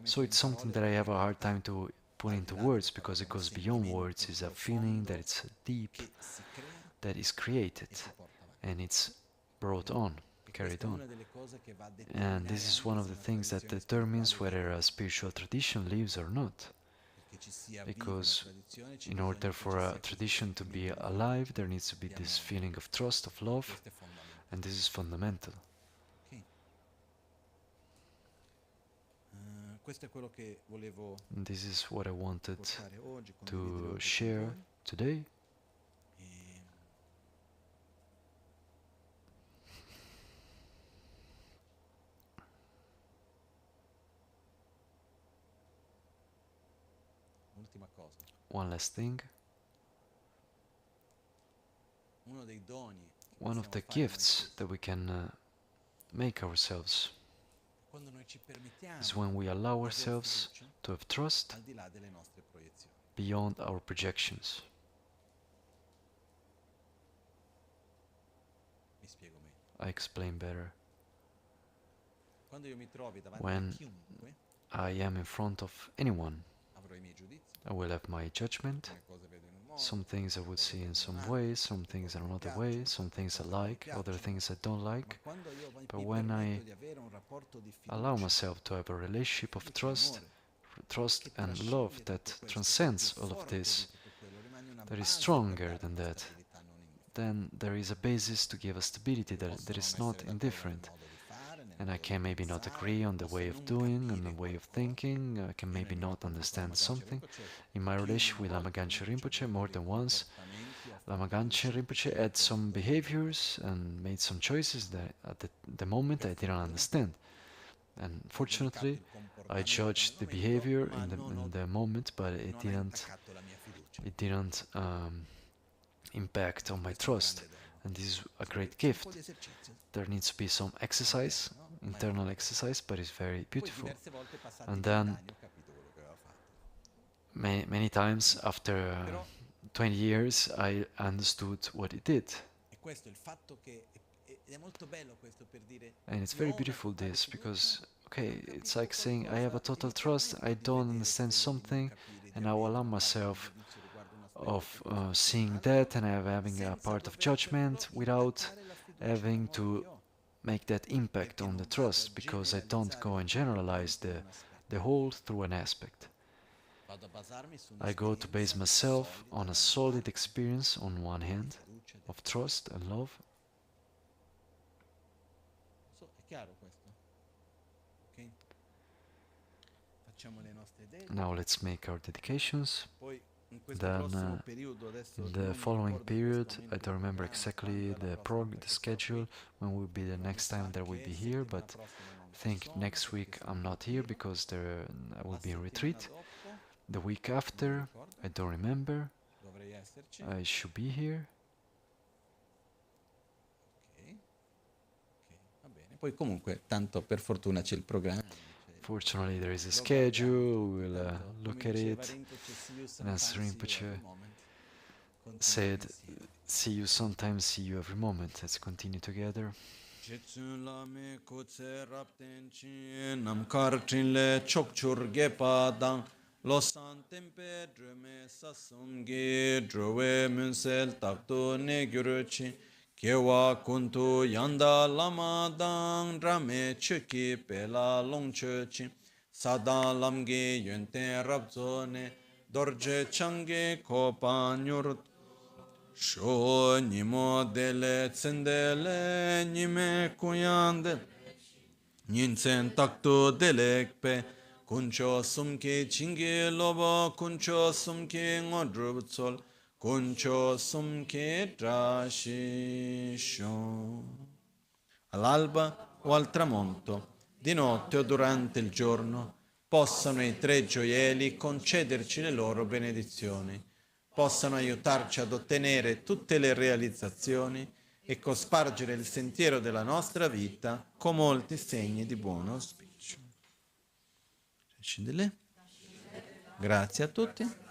So it's something that I have a hard time to put into words, because it goes beyond words. It's a feeling that it's deep, that is created, and it's brought on, carried on. And this is one of the things that determines whether a spiritual tradition lives or not. Because in order for a tradition to be alive, there needs to be this feeling of trust, of love, and this is fundamental. And this is what I wanted to share today. One last thing. One of the gifts that we can make ourselves is when we allow ourselves to have trust beyond our projections. I explain better. When I am in front of anyone, I will have my judgment. Some things I would see in some way, some things in another way, some things I like, other things I don't like. But when I allow myself to have a relationship of trust and love that transcends all of this, that is stronger than that, then there is a basis to give a stability that is not indifferent. And I can maybe not agree on the way of doing, on the way of thinking, I can maybe not understand something. In my relationship with Lama Gangchen Rinpoche, more than once, Lama Gangchen Rinpoche had some behaviors and made some choices that at the moment I didn't understand. And fortunately, I judged the behavior in the moment, but it didn't impact on my trust. And this is a great gift. There needs to be some exercise, internal exercise, but it's very beautiful. And then many times after 20 years I understood what it did. And it's very beautiful this, because okay, it's like saying I have a total trust, I don't understand something, and I will allow myself of seeing that, and I'm having a part of judgment without having to make that impact on the trust, because I don't go and generalize the whole through an aspect. I go to base myself on a solid experience on one hand of trust and love. Now let's make our dedications. Then in the following period, I don't remember exactly the schedule when will be the next time that we'll be here, but I think next week I'm not here because I will be in retreat. The week after, I don't remember, I should be here. Poi comunque, tanto per fortuna c'è il programma. Fortunately, there is a schedule, we'll look at it. And as Rinpoche said, see you sometimes, see you every moment. Let's continue together. Jitsun lame kutse rapten chin nam karchin le chokchur gepa dang lo san tempe drume sasum gi druwe munsel takto ne gyuruchi kewa kuntu yanda lama dang drame chuki pela longchuchi sada lamge yunten rabzone dorje change kopa nyurut Sho nimo dele tsendele nime kuyande Ninsen takto delekpe Kuncho sumke chinge lobo Kuncho sumke ngodrubutsol Kuncho sumke trashisho All'alba o al tramonto, di notte o durante il giorno, possano i tre gioielli concederci le loro benedizioni, possano aiutarci ad ottenere tutte le realizzazioni e cospargere il sentiero della nostra vita con molti segni di buon auspicio. Grazie a tutti.